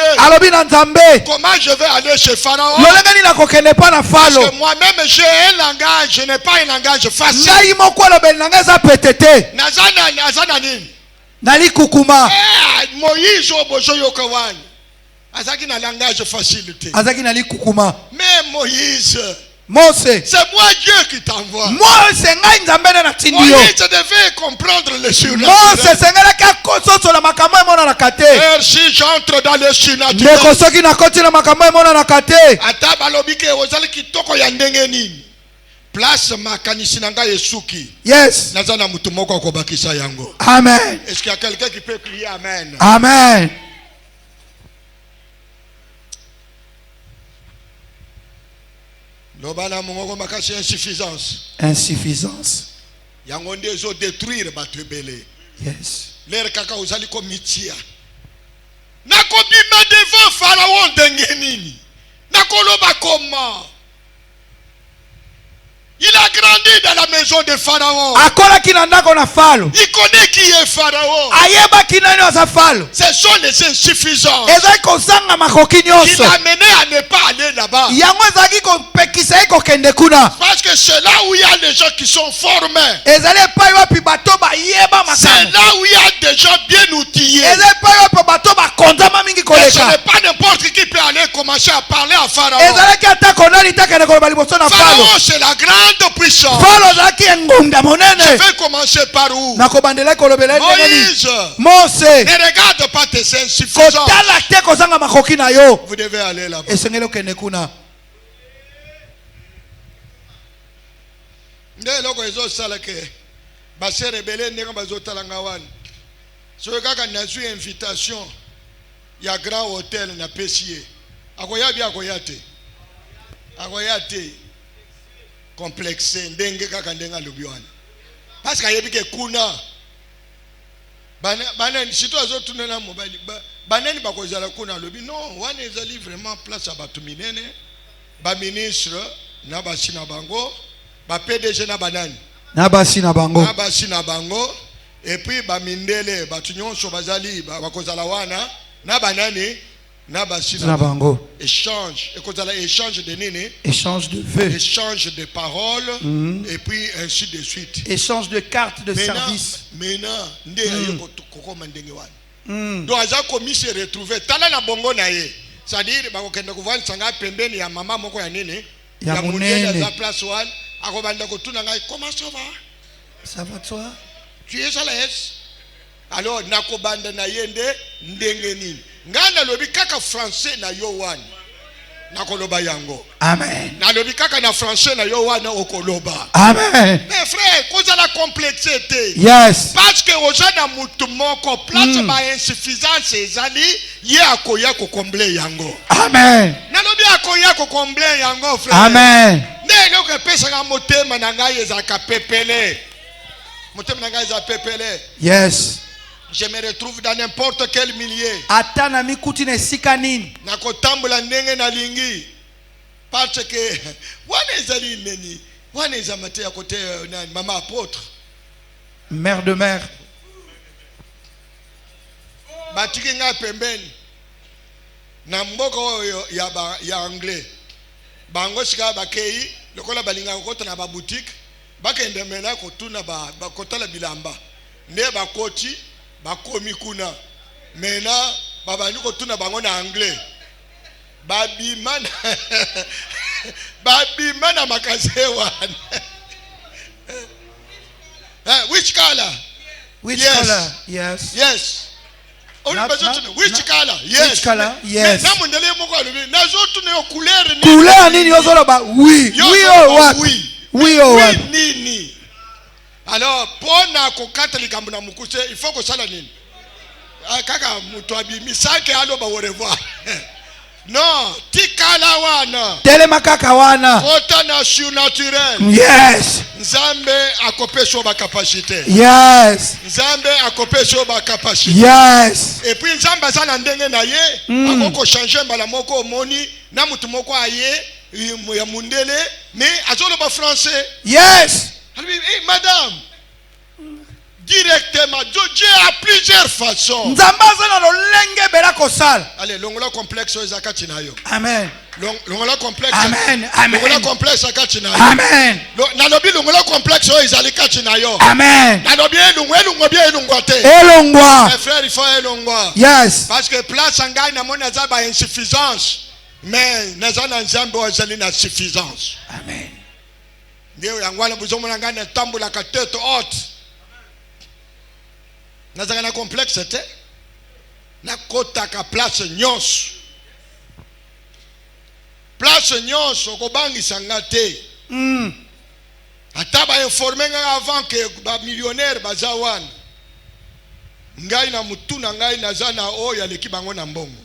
comment je vais aller chez Pharaon? Parce que moi-même j'ai un langage, je n'ai pas un langage facile. Moïse Azaki na langage facilité. Mais Moïse, c'est moi Dieu qui t'envoie. Moïse devait comprendre le surnaturel. Si j'entre dans le surnaturel, place makanisi nanga yesuki. Yes. Nazana mutu moko kobakisa yango. Amen. Est-ce qu'il y a quelqu'un qui peut crier amen? Amen. Lobana mongoko makasi insuffisance. Insuffisance. Yango ndezo détruire batebele. Yes. L'air kaka uzali komitia. Nakobima devant Pharaon dengenini. Nakoloba comment? Il a grandi dans la maison de Pharaon. Il connaît qui est Pharaon. Ce sont les insuffisants qui l'ont amené à ne pas aller là-bas. Parce que c'est là où il y a des gens qui sont formés. C'est là où il y a des gens bien outillés. Et ce n'est pas n'importe qui peut aller commencer à parler à Pharaon. Pharaon, c'est la grande puissance. Je vais commencer par où? Moïse, ne regarde pas tes insuffisances. Vous devez aller là-bas. Invitation. Il y a grand hôtel na Pessier. Agoyate. Complexe ndenge kaka ndenga lubiwana. Parce que yebike kuna banani sito azotunela mobile banani bakozala kuna lobi non wana ezali vraiment place abatu minene ba ministre na basina bango ba PDG na banani na basina bango et puis ba mindele batu nyonso bazali bakozala wana na banani na bango. Échange de nini? Échange de vœux, échange de paroles, et puis ainsi de suite. Échange de cartes de service. Maintenant, donc aza commis se retrouver tala na bongo na ye. c'est-à-dire bakokenda kuvandisa nga pembeni ya mama moko ya nini ya munene za place one akobanda kotuna ngai comment ça va toi tu es à l'aise alors nakobanda na yende ndenge nini ngana lobi kaka français na yo wana nakoloba yango amen nalobi kaka na français na yo wana okoloba amen mais frère koza la complexité yes parce que ozana mutu moko place ba insuffisance ezali ye akoya ko combler yango amen nalobi akoya ko combler yango frère amen ndelo ke pesa nga motema na ngai ezaka pepele motema na ngai za pepele yes je me retrouve dans n'importe quel milieu atana mikuti na sika nini nakotambola ndenge na lingi parce que wana ezali neni wana ezamate ya kote nani mama apôtre mère de mère batiki nga pembeni na mboka oyo ya anglais bango sika bakei lokola balinga kota na ba boutique bakende mena kotuna bakotala bilamba nde bakoti bakomi kuna mena babandi kotuna bango na anglais babima na makaze wana which color color yes which color yes which color yes na mundele moko alobi nazotuna yo couleur ni couleur nini yozoloba oui nini alors pona kokata likambo na mukuse il faut kosala nini kaka mutu abimi sanke aloba au revoir non tikala wana telema kaka wana kota na surnaturel yes nzambe akopesha ba capacité yes nzambe akopesha ba capacité yes et puis nzambe azana ndenge na ye akoko changer mbala moko omoni na mutu moko aye ya mundele mais azoloba français yes hey, madame directement Dieu a plusieurs façons nzambaza na lolenge bela kosala allez longola complexe ezakati na yo amen longola complexe amen longola complexe akati na yo amen nalobi longola complexe ezali kati na yo amen nalobi elungwa bien elungwa te elungwa mes frères il faut elungwa yes parce que place ngai na mona za ba insuffisance mais nazana nzambe wazali na suffisance amen ndio yangwana buzomona ngai na tambula ka tête haute nazanga na complexe te na kotaka place nyonso kobangisa nga te ata bainforme nga avant que bamillionnaire baza wana ngai na mutu na ngai naza na oyo aleki bango na mbongo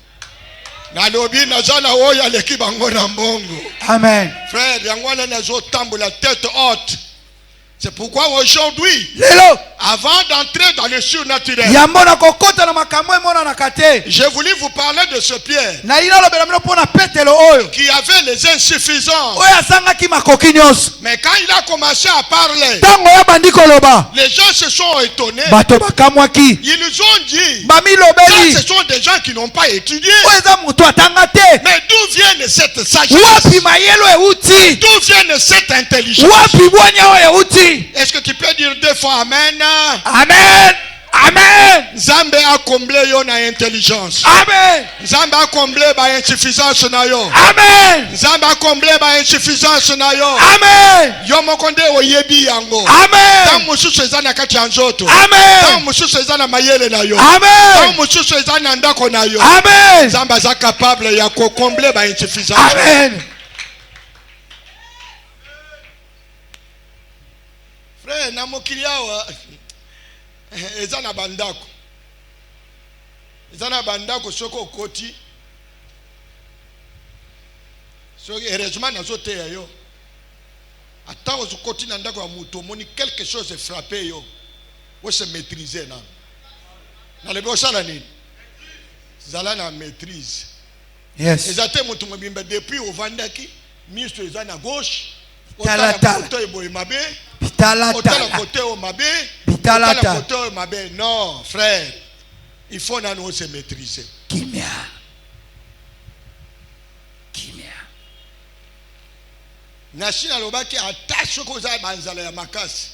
nalobi naza na oyo aleki bango na mbongo amen frère yango wana nazotambola tête haute. C'est pourquoi aujourd'hui, avant d'entrer dans le surnaturel, j'ai voulu vous parler de ce Pierre qui avait les insuffisances. Mais quand il a commencé à parler, les gens se sont étonnés. Ils nous ont dit, ça, ce sont des gens qui n'ont pas étudié. Mais d'où vient cette sagesse? D'où vient cette intelligence? Est-ce que tu peux dire 2 fois Amen? Amen. Amen. Nzambe a comblé yo na intelligence. Amen. Nzambe a comblé ba insuffisance na yo. Amen. Nzambe a comblé ba insuffisance na yo. Amen. Yo mokonde oyebi yango. Amen. Tant mususu eza na kati ya nzoto. Amen. Tant mususu eza na mayele na yo. Amen. Tant mususu eza na ndako na yo. Amen. Nzambe aza capable ya ko combler ba insuffisance. Amen. Frère na mokili awa eza na bandako. Eza na bandako soko okoti. So heureusement nazoteya yo. Ata okoti na ndako ya mutu omoni quelque chose frappé yo. Wo se maîtriser na. Na lebo sala nini? Zala na maîtrise. Yes. Ezate mutu mobimba depuis ovandaki, miso eza na gauche. Talata. Non, frère, il faut nous se maîtriser. Kimia. Nashina lobaki attache ko za banzala ya makasi.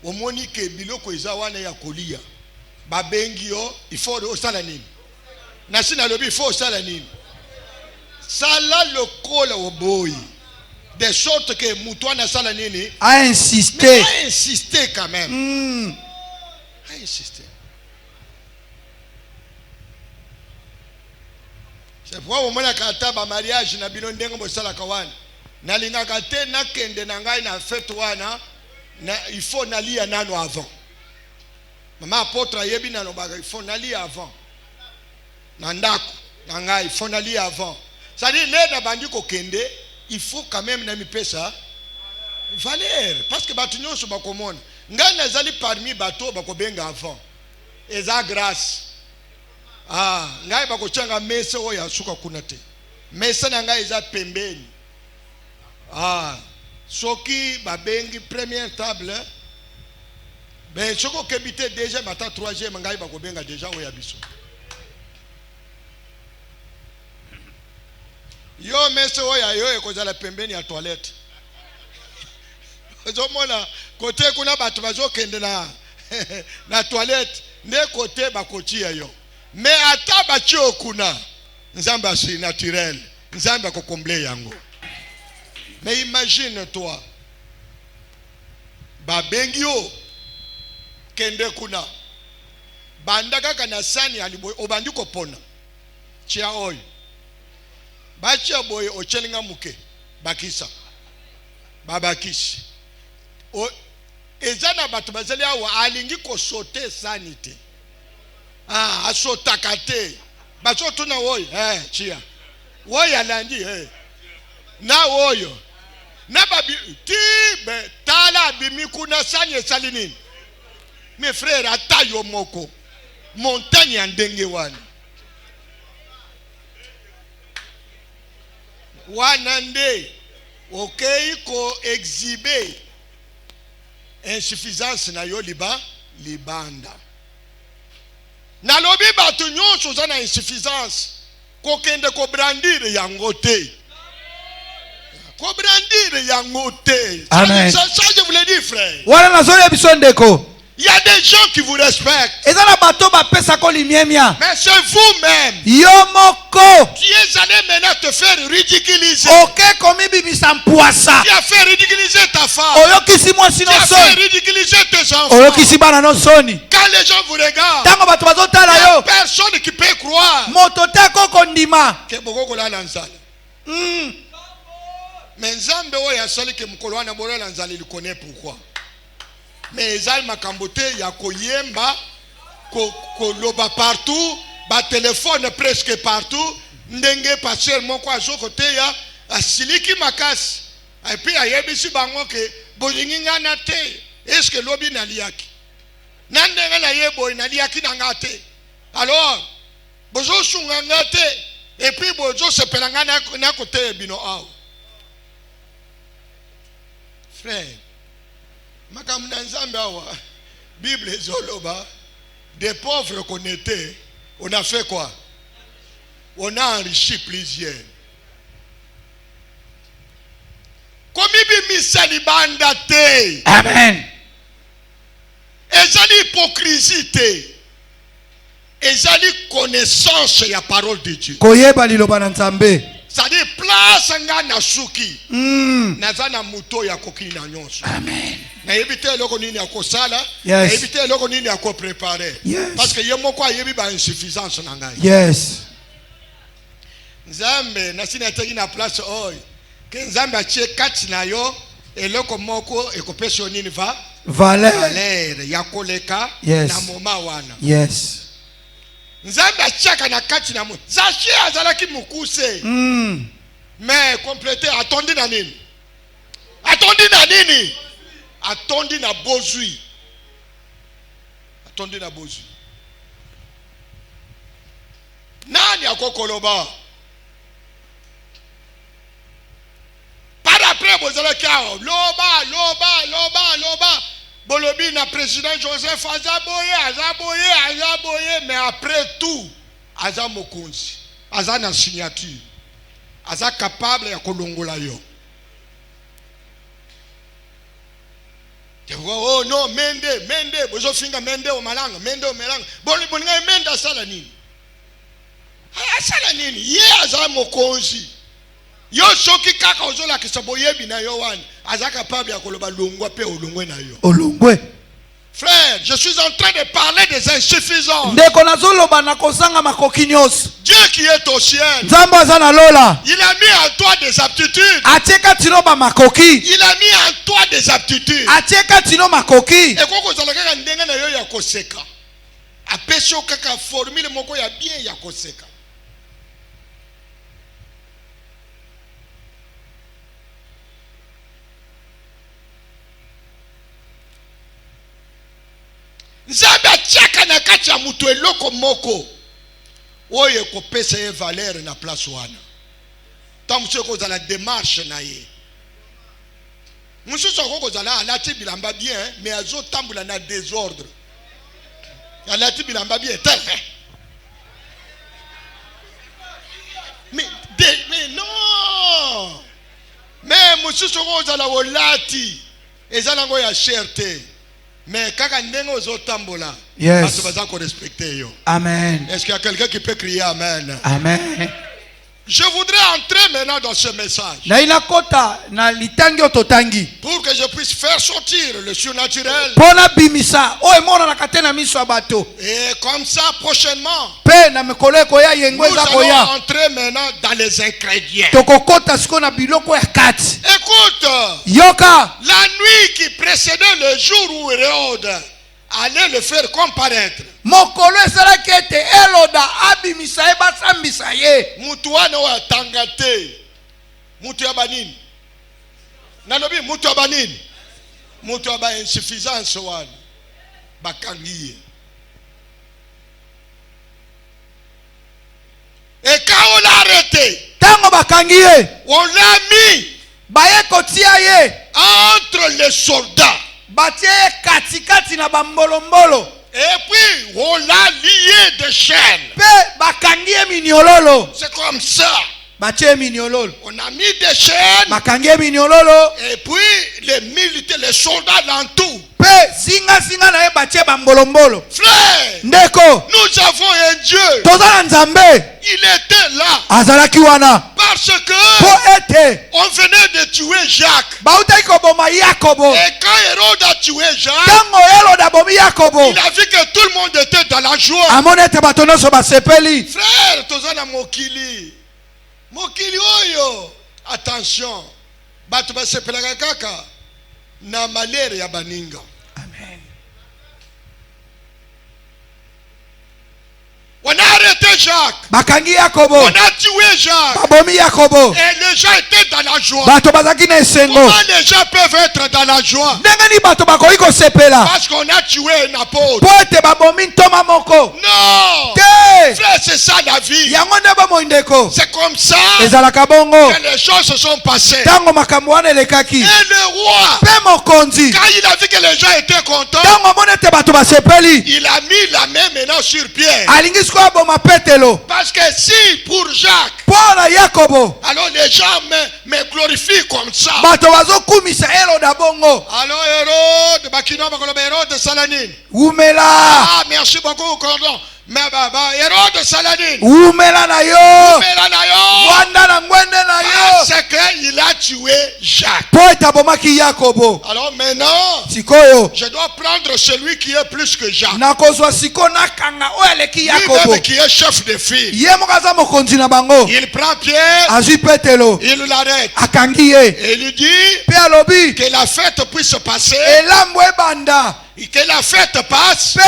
Omoni ke biloko eza wana ya kolia. Babengi yo, il faut osala nini? Nashina lobi il faut osala nini? sala lokola oboyi de sorte que Moutouana sala nini a insisté. a insisté quand même. A insisté. C'est pourquoi au moment kata ba mariage na bino ndengo bosala kawana na linga kate na kende na ngai na fête wana na il faut nalia nano avant. Maman apôtre yebi na lobaka il faut nalia avant. Na ndako na ngai il faut nalia avant. Ça dit les na bandi ko kende il faut quand même na mi pesa valeur parce que batu nyonso bakomona ngai nazali parmi bato bakobenga avant. Eza grâce. Ngai bakochanga mese oya suka kuna te. Mese na ngai eza pembeni. Soki babengi première table ben soko kebite déjà bata troisième ngai bakobenga déjà oya biso. Yo mese oya yo ekozala pembeni ya toilette. Ozomona kote kuna batu bazokende na toilette ne kote bakotia yo. Mais ata bachio kuna nzamba si naturel nzamba ko combler yango. Mais imagine toi babengio kende kuna bandaka kana sani aliboy obandi ko pona chia oy bachia boy ochelinga muke bakisa babakisi o ezana batu bazali awa alingi ko sauter sanité. Asotaka te baso tuna woyo chia woyo alandi na woyo na babi tibe tala bimi kuna sanye salini mes frères atayo moko montagne ya ndenge wana nde okei ko exhiber insuffisance na yo libanda. Nalobi batu nyonso za na insuffisance kokende ko brandir yango te. Ko brandir yango te. Amen. Ça je vous le dis frère. Wala nazoya biso ndeko. Il y a des gens qui vous respectent. Ezana bato ba pesa ko limiemia. Mais c'est vous-même. Yo moko. Tu es allé maintenant te faire ridiculiser. OK komi bibisa mpoasa. Tu as fait ridiculiser ta femme. Oyokisi mwasi Tu no as fait soni. ridiculiser tes enfants. Oyokisi bana no soni. Quand les gens vous regardent, Tango bato bazotala il y a yo. personne qui peut croire Moto te koko ndima. que boko la nzala. Mais Nzambe oya sali ke mukolo wana bolo la nzala il connaît pourquoi. Mais ezali makambote ya koyemba ko loba partout, ba téléphone presque partout, ndenge pasteur moko azokote ya asiliki makasi. Et puis ayebisi bango ke bolinga na te. Est-ce que lobi na liaki? Nandenge na yebo na liaki na ngate. Alors, bozo sunga ngate et puis bozo sepelanga na kote bino aw. Frère, makamna nzambe awa Bible zoloba des pauvres qu'on était, on a fait quoi? On a enrichi plusieurs. Comme misali banda te. Amen. Ezali hypocrisie. Ezali connaissance ya parole de Dieu. Koyeba liloba na Nzambe. C'est-à-dire place nga na suki. Nazana muto ya kokini na nyonso. Amen. Na yebite loko nini akosala, Yes. na yebite loko nini akopréparer. Yes. Parce que yemo kwa yebi ba insuffisance na ngai. Yes. Nzambe na sina teki na place oy. Ke Nzambe achie kati na yo eloko moko ekopesa nini valeur ya koleka Yes. na moma wana. Yes. Nzambe achaka na kati na mo. Zachi azalaki mukuse. Mais compléter attendu na nini? Attendu na nini? Attendu na bozui. Attendu na bozui. Nani akokoloba? Par après bozala kao loba bolobi na président Joseph azaboye mais après tout aza mokonzi aza na signature aza capable ya kolongola yo. Oh non, mende bozo finga mende o malanga boninga mende asala nini? Asala nini? Ye aza mokonzi Yo soki kaka ozola kisaboye bina yo wan. Azaka pabi akoloba longwa pe olongwe na yo. Olongwe. Frère, je suis en train de parler des insuffisances. Ndeko nazoloba na kozanga makoki nyonso. Dieu qui est au ciel, Nzambe aza na lola. il a mis en toi des aptitudes. Atieka tino ba makoki. Il a mis en toi des aptitudes. Atieka tino makoki. Et koko zala kaka ndenge na yo ya koseka. Apesho kaka formule moko ya bien ya koseka. Nzambe atiaka na kati ya mutu eloko moko oyo ekopesa ye valeur na place wana. Tant que vous avez la démarche na ye. Mususu okozala alati bilamba bien mais azotambola na désordre. Alati bilamba bien mais non. Mais mususu okozala olati ezanango ya cherté. Mais quand on est au tambola, yes. on va respecter. Amen. Est-ce qu'il y a quelqu'un qui peut crier Amen? Amen. Je voudrais entrer maintenant dans ce message. Pour que je puisse faire sortir le surnaturel. Et comme ça, prochainement, nous allons entrer maintenant dans les ingrédients. Écoute, la nuit qui précédait le jour où Hérode allait le faire comparaître. Mokolo esalaki ete Eloda abimisa ye basambisa ye. Mutu wana oyo atanga te. Mutu ya banini. Nalobi mutu ya banini. Mutu ya ba insuffisance wana. Bakangi ye. Et quand on l'a arrêté, tango bakangi ye, on l'a mis baye kotia ye entre les soldats. Batie katikati na bambolombolo. Et puis on l'a lié de chaînes. C'est comme ça. On a mis des chaînes. Et puis les militaires, les soldats l'entourent. Frère, nous avons un Dieu. Il était là. Parce que on venait de tuer Jacques. Et quand Hérode a tué Jacques, il a vu que tout le monde était dans la joie. Frère, tozana mokili. Mokili oyo. Attention. Batu basepelaka kaka na malere ya baninga. Amen. On a arrêté Jacques. On a tué Jacques. Et les gens étaient dans la joie. Comment les gens peuvent être dans la joie? Parce qu'on a tué un apôtre. Non. Frère, c'est ça la vie. C'est comme ça que les choses se sont passées. Et le roi, quand il a vu que les gens étaient contents, il a mis la main maintenant sur Pierre. Parce que si pour Jacques, alors les gens me glorifient comme ça. Alors Hérode Salanine. Ah, merci beaucoup, Cordon. Mais Hérode Salanine. C'est qu'il a tué Jacques. Alors maintenant, je dois prendre celui qui est plus que Jacques. Lui-même qui est chef de file. Il prend Pierre. Il l'arrête. Et il lui dit que la fête puisse passer. Et que la fête passe. Et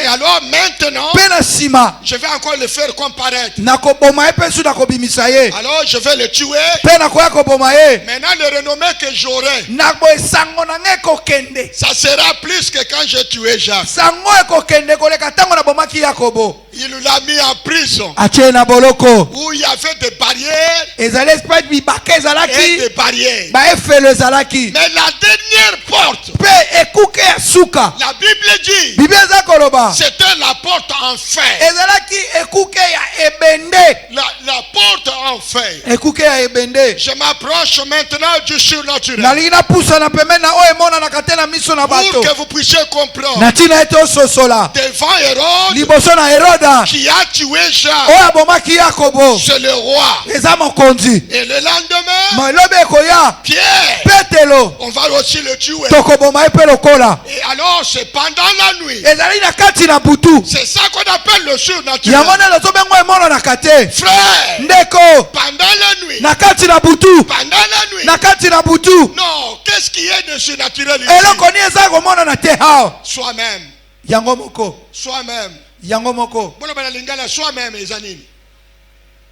alors maintenant, je vais encore le faire comparaître. Alors je vais le tuer. Maintenant le renommé que j'aurai, ça sera plus que quand j'ai tué Jacques. Il l'a mis en prison où il y avait des barrières et des barrières. Mais la dernière porte, la Bible dit, c'était la porte en fer. La porte en fait. ekuke ya ebende Je m'approche maintenant du surnaturel. nalingi napusa na pembeni na oyo emonanaka te na miso na bato Pour que vous puissiez comprendre. na ntina ete ososola Devant Hérode, liboso na heroda qui a tué Jean, oyo abomaki yakobo c'est le roi. eza mokonzi Et le lendemain, malobi ekoya Pierre, petelo on va aussi le tuer. tokoboma ye mpe lokola Et alors, c'est pendant la nuit. ezali na kati na butu C'est ça qu'on appelle le surnaturel. yango nde tozobengo emonanaka te Frère, ndeko pendant la nuit. na kati na butu Pendant la nuit. na kati na butu Non, qu'est-ce qui est de surnaturel ici? eloko ni eza komonana te awa Soi-même. yango moko Soi-même. yango moko Boloba na lingala soi-même eza nini?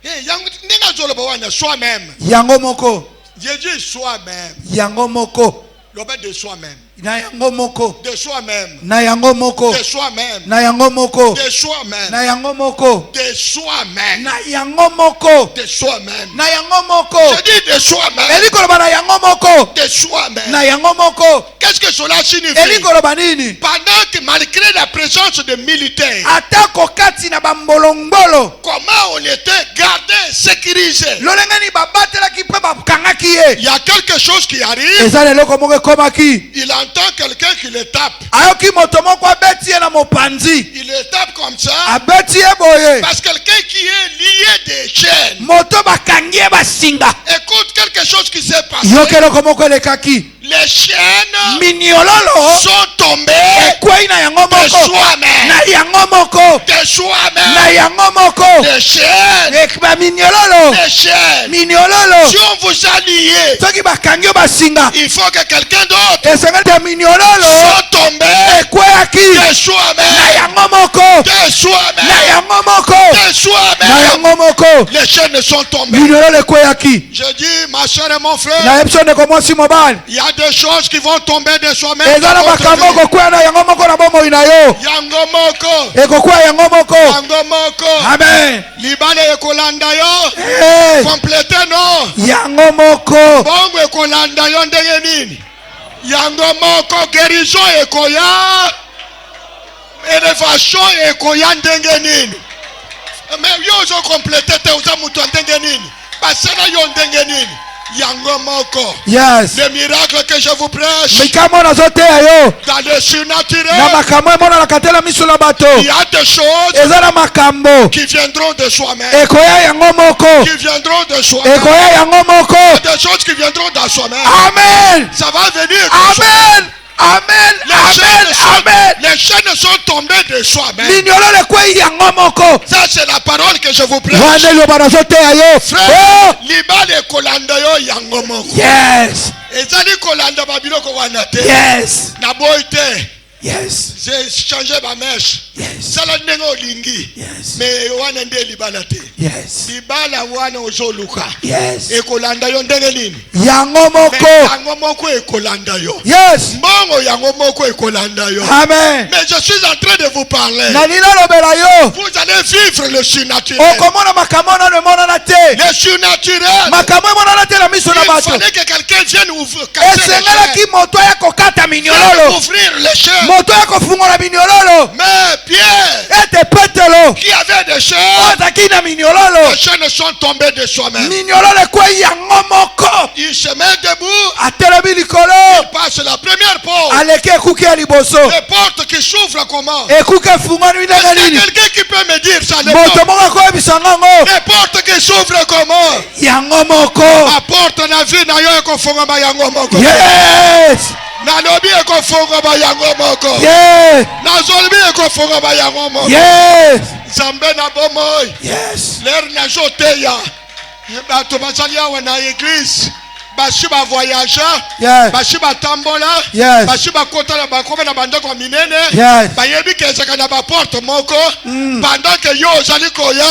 Eh, yango ndinga zoloba wana soi-même. yango moko J'ai dit soi-même. yango moko Loba de soi-même. na yango moko De soi-même. na yango moko De soi-même. na yango moko De soi-même. na yango moko De soi-même. na yango moko De soi-même. na yango moko Je dis de soi-même. eli koloba na yango moko De soi-même. na yango moko Qu'est-ce que cela eli signifie? koloba nini Pendant que malgré la présence de militaires, atako kati na bambolongbolo comment on était gardé, sécurisé? lolenge ni babatelaki mpe bakangaki ye Il y a quelque chose qui arrive. eza na eloko moko ekomaki Il entend quelqu'un qui le tape. ayoki moto moko abeti ye na mopanzi Il le tape comme ça. abeti ye boye Parce que quelqu'un qui est lié des chaînes. moto bakangi ye basinga Écoute quelque chose qui s'est passé. yoki eloko moko elekaki Les chaînes miniololo sont tombées ekwei na yango de moko soi-même. na yango moko De na soi-même. yango moko Des chaînes. baminiololo Des chaînes. miniololo Si on vous a lié, soki bakangi yo basinga il faut que quelqu'un d'autre esengeli te miniololo soit tombé ekweyaki de na soi-même. yango moko De na soi-même. yango moko De na soi-même. yango moko Les chaînes sont tombées. miniololo ekweyaki Je dis, ma soeur et mon frère, nayebi so ndeko mwasi mobali il y a des choses qui vont tomber de soi-même. eza na dans votre makambo vie. okokweya na yango moko na bomoi na yo Yango moko. ekokweya yango moko Yango moko. amen Libala ekolanda yo. Eh, Complete no. yango moko Bongo ekolanda yo ndenge nini? Yango moko guérison ekoya. Élévation ekoya ndenge nini? Mais yo zo complete te uza mutu ndenge nini? Basena yo ndenge nini? Yango moko. yes Le miracle que je vous prêche mikambo nazoteya yo dans le surnaturel, na makambo emonanaka te na miso na bato il y a des choses eza na makambo qui viendront de soi-même. ekoya yango moko Qui viendront de soi-même. ekoya yango moko Des choses qui viendront de soi-même. amen Ça va venir. amen amen amen Les chaînes sont tombées de soi-même. miniololo ekwei yango moko Ça, c'est la parole que je vous prêche. wana eloba nazoteya yo Frère, libale kolanda yo yango moko. yes Ezali kolanda babiloko wana te. yes Na boy te. yes J'ai changé ma mèche. yes Sala ndenge olingi. yes Mais wana nde libala te. yes Libala wana ozoluka. yes Ekolanda yo ndenge nini? yango Mais moko yango moko ekolanda yo. yes Mbongo yango moko ekolanda yo. amen Mais je suis en train de vous parler. na nalobela yo Vous allez vivre le surnaturel. okomona makambo nano emonana te Le surnaturel. makambo emonana te na miso na Il bato fallait que quelqu'un vienne ouvrir, casser les esengelaki chaînes. moto ya kokata Vienne miniololo ouvrir les chaînes. moto ya kofungola miniololo Mais Pierre, ete petelo qui avait des oyo chaînes, azalaki na miniololo les chaînes sont tombées de soi-même. miniololo ekwei yango moko Il se met debout, atelemi likolo il passe la première porte. aleki ekuke ya liboso Les portes qui s'ouvrent comment? ekuke efungwani ndenge Est-ce qu'il y a nini quelqu'un qui peut me dire ça? Les moto portes, moko akoyebisa ngongo les portes qui s'ouvrent comment? yango moko La porte na vie na yo ekofungama yango moko. yes Nalobi ekofungama yango moko. yes Nazolobi ekofungama yango moko. yes Nzambe na bomoi. yes L'air nazoteya. Bato bazali awa na église. Basi ba voyageur. yes Basi batambola. Yes. Basi bakota na bakoma na bandako minene. Yes. Bayebi ke ezaka na ba porte moko. Pendant que yo ozali koya,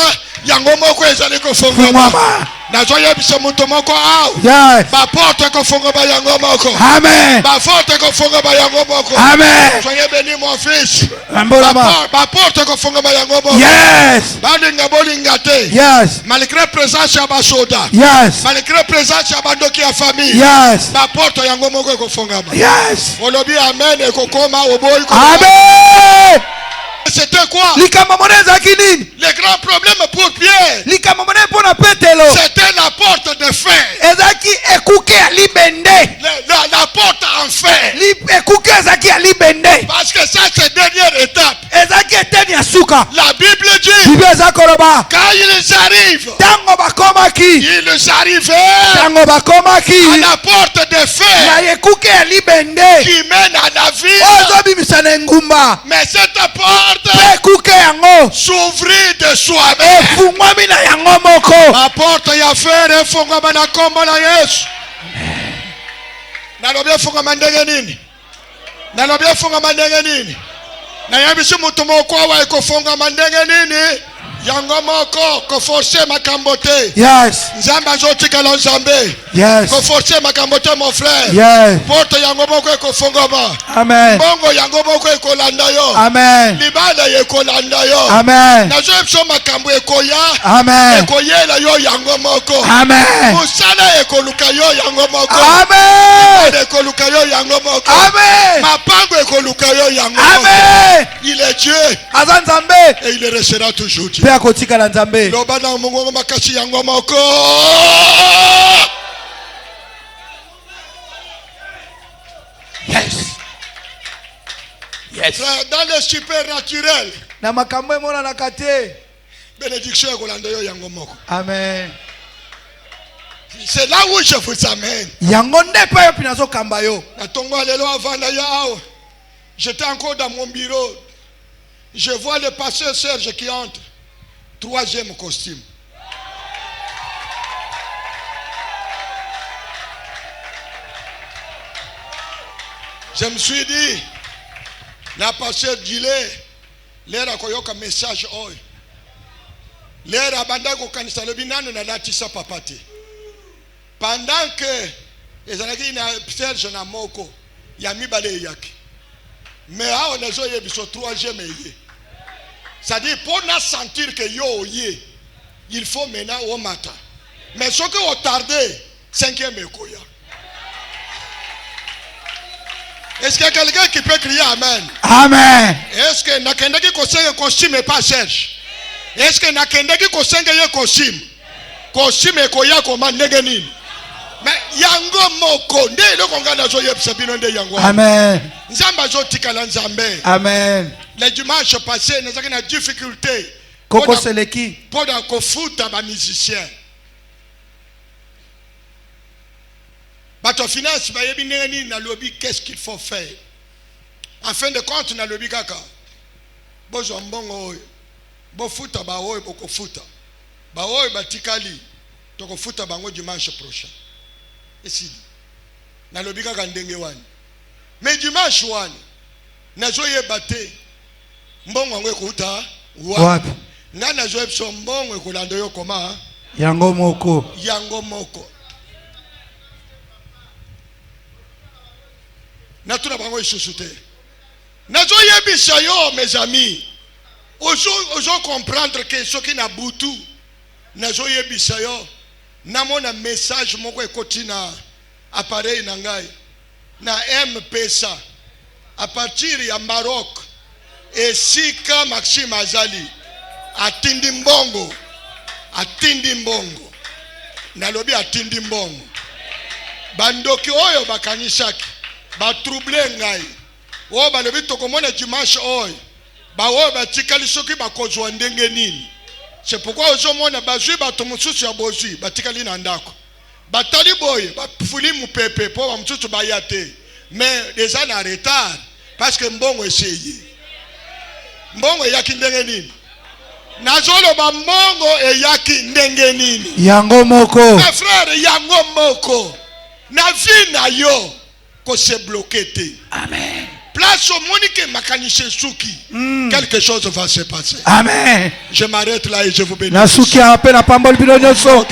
yango moko ezali kofungama. fungwama Nazoyebisa moto moko awa. yes Ba porte ekofungama yango moko. amen Ba porte ekofungama yango moko. amen Soyez béni mon fils. ambolama Ba porte ekofungama yango moko. yes Balinga bolinga te. yes Malgré présence ya basoda. yes Malgré présence ya bandoki ya famille. yes Ba porte yango moko ekofungama. yes Olobi amen ekokoma oboyi ko. amen C'était quoi? Le grand problème pour Pierre, c'était la porte de fer. La porte en fer. Parce que ça, c'est la dernière étape. La Bible dit, quand ils arrivent, ils arrivaient à la porte de fer qui mène à la ville. Mais cette porte s'ouvrit de soi-même. La porte ya fer efungama na kombo na Yesu. Nalobi efungama ndenge nini? Nalobi efungama ndenge nini? Na yabisi mutu moko wa ekofungama ndenge nini? Yango moko ko forcer makambo te. Yes. Nzamba zotikala nzambe. Yes. Ko forcer makambo te mon frère. Yes. Porte yango moko ekofungama. Amen. Bongo yango moko ekolanda yo. Amen. Libala ekolanda yo. Amen. Na zo so makambo ekoya. Amen. Ekoyela yo yango moko. Amen. Musala ekoluka yo yango moko. Amen. Ekoluka yo yango moko. Amen. Mapango ekoluka yo yango moko. Amen. Il est Dieu. Azanzambe. Et il restera toujours Dieu. Père kotika la nzambe. Loba na mungu makasi yango moko. Yes. Yes. Dans le supernatural. Na makambo emona na kate. Bénédiction ekolanda yo yango moko. Amen. C'est là où je vous amène. Yango ndepa yo pinazo kamba yo. Na tongo lelo avanda yao. J'étais encore dans mon bureau. Je vois le pasteur Serge qui entre. 3e costume. Je me suis dit, la pasteur Gilet, l'air a koyoka message oi. L'air a bandako kanisa lobinano na latisa papate. Pendant que les anaki na Serge na moko, yami bale yaki. Mais là on a joué biso 3e eye. C'est-à-dire, pour nous sentir que yo yé, il faut maintenant au matin. Mais ce que vous tardez, 5e écoya. Est-ce qu'il y a quelqu'un qui peut crier Amen? Amen. Est-ce que Nakenda qui conseille un costume et pas Serge? Est-ce que Nakenda qui conseille un costume? Costume écoya comme Negenin. Mais yango moko nde le kongana zo yebsabino nde yango. Amen. Nzamba zo tikala nzambe. Amen. Le dimanche passé, nous avons une difficulté. Koko seleki. Pour qu'on foute à musicien. Bato finance, qu'est-ce qu'il faut faire? En fin de compte, na lobi kaka. Bozo mbongo oyo. Bo futa ba oyo boko futa. Ba oyo batikali. Toko futa bango dimanche prochain. Et si na lobi kaka ndenge wani. Mais dimanche wani. Nazo ye bate. Mbongo wangu ekuta wapi? Ngana zo epso mbongo ekulanda yo koma. Yango moko. Yango moko. Na tuna bango isusu te. Nazo yebisa yo mes amis. Ozo comprendre que ce qui na butu. Nazo yebisa yo. Namona message moko ekoti na appareil na ngai. Na M-Pesa. À partir ya Maroc. Et si ka Maxime Azali atindi mbongo nalobi atindi mbongo bandoki oyo bakanisaki batrouble ngai oyo balobi tokomona dimanche oyo baoyo batikali soki bakozwa ndenge nini. C'est pourquoi ozomona bazwi bato mosusu ya bozwi batikali na ndako batali boye bafuli mupepe po bamosusu baya te mais eza na retard parce que mbongo eseye. Mbongo eyaki ndenge nini? Nazoloba mbongo eyaki ndenge nini? Yango moko. Mes frères, yango moko. Na vie na yo ko se bloquer te. Amen. Place au monique makanishe suki. Quelque chose va se passer. Amen. Je m'arrête là et je vous bénis. Na suki ape na pambol bino nyonso.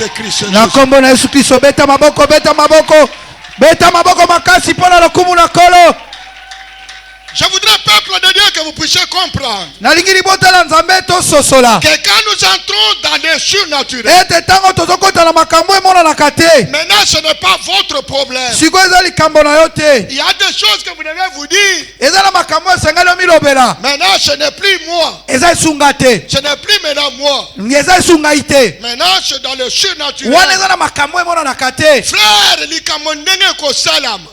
Na kombo na Yesu Kristo beta maboko beta maboko. Beta maboko makasi pona lokumu na kolo. Je voudrais, peuple de Dieu, que vous puissiez comprendre que quand nous entrons dans les surnaturels. ete ntango tozokota na makambo emonanaka te. Maintenant, ce n'est pas votre problème. sikoyo eza likambo na yo te. Il y a des choses que vous devez vous dire. eza na makambo esengeli omilobela. Maintenant, ce n'est plus moi. eza esunga te. Ce n'est plus maintenant moi. eza esungai te. Maintenant, c'est dans le surnaturel. wana eza na makambo emonanaka te. Frère, likambo ndenge ko salama.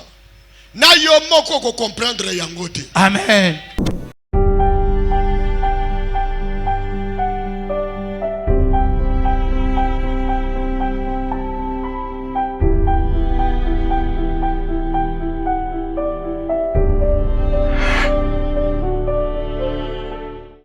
Na yo moko ko comprendre yango te. Amen.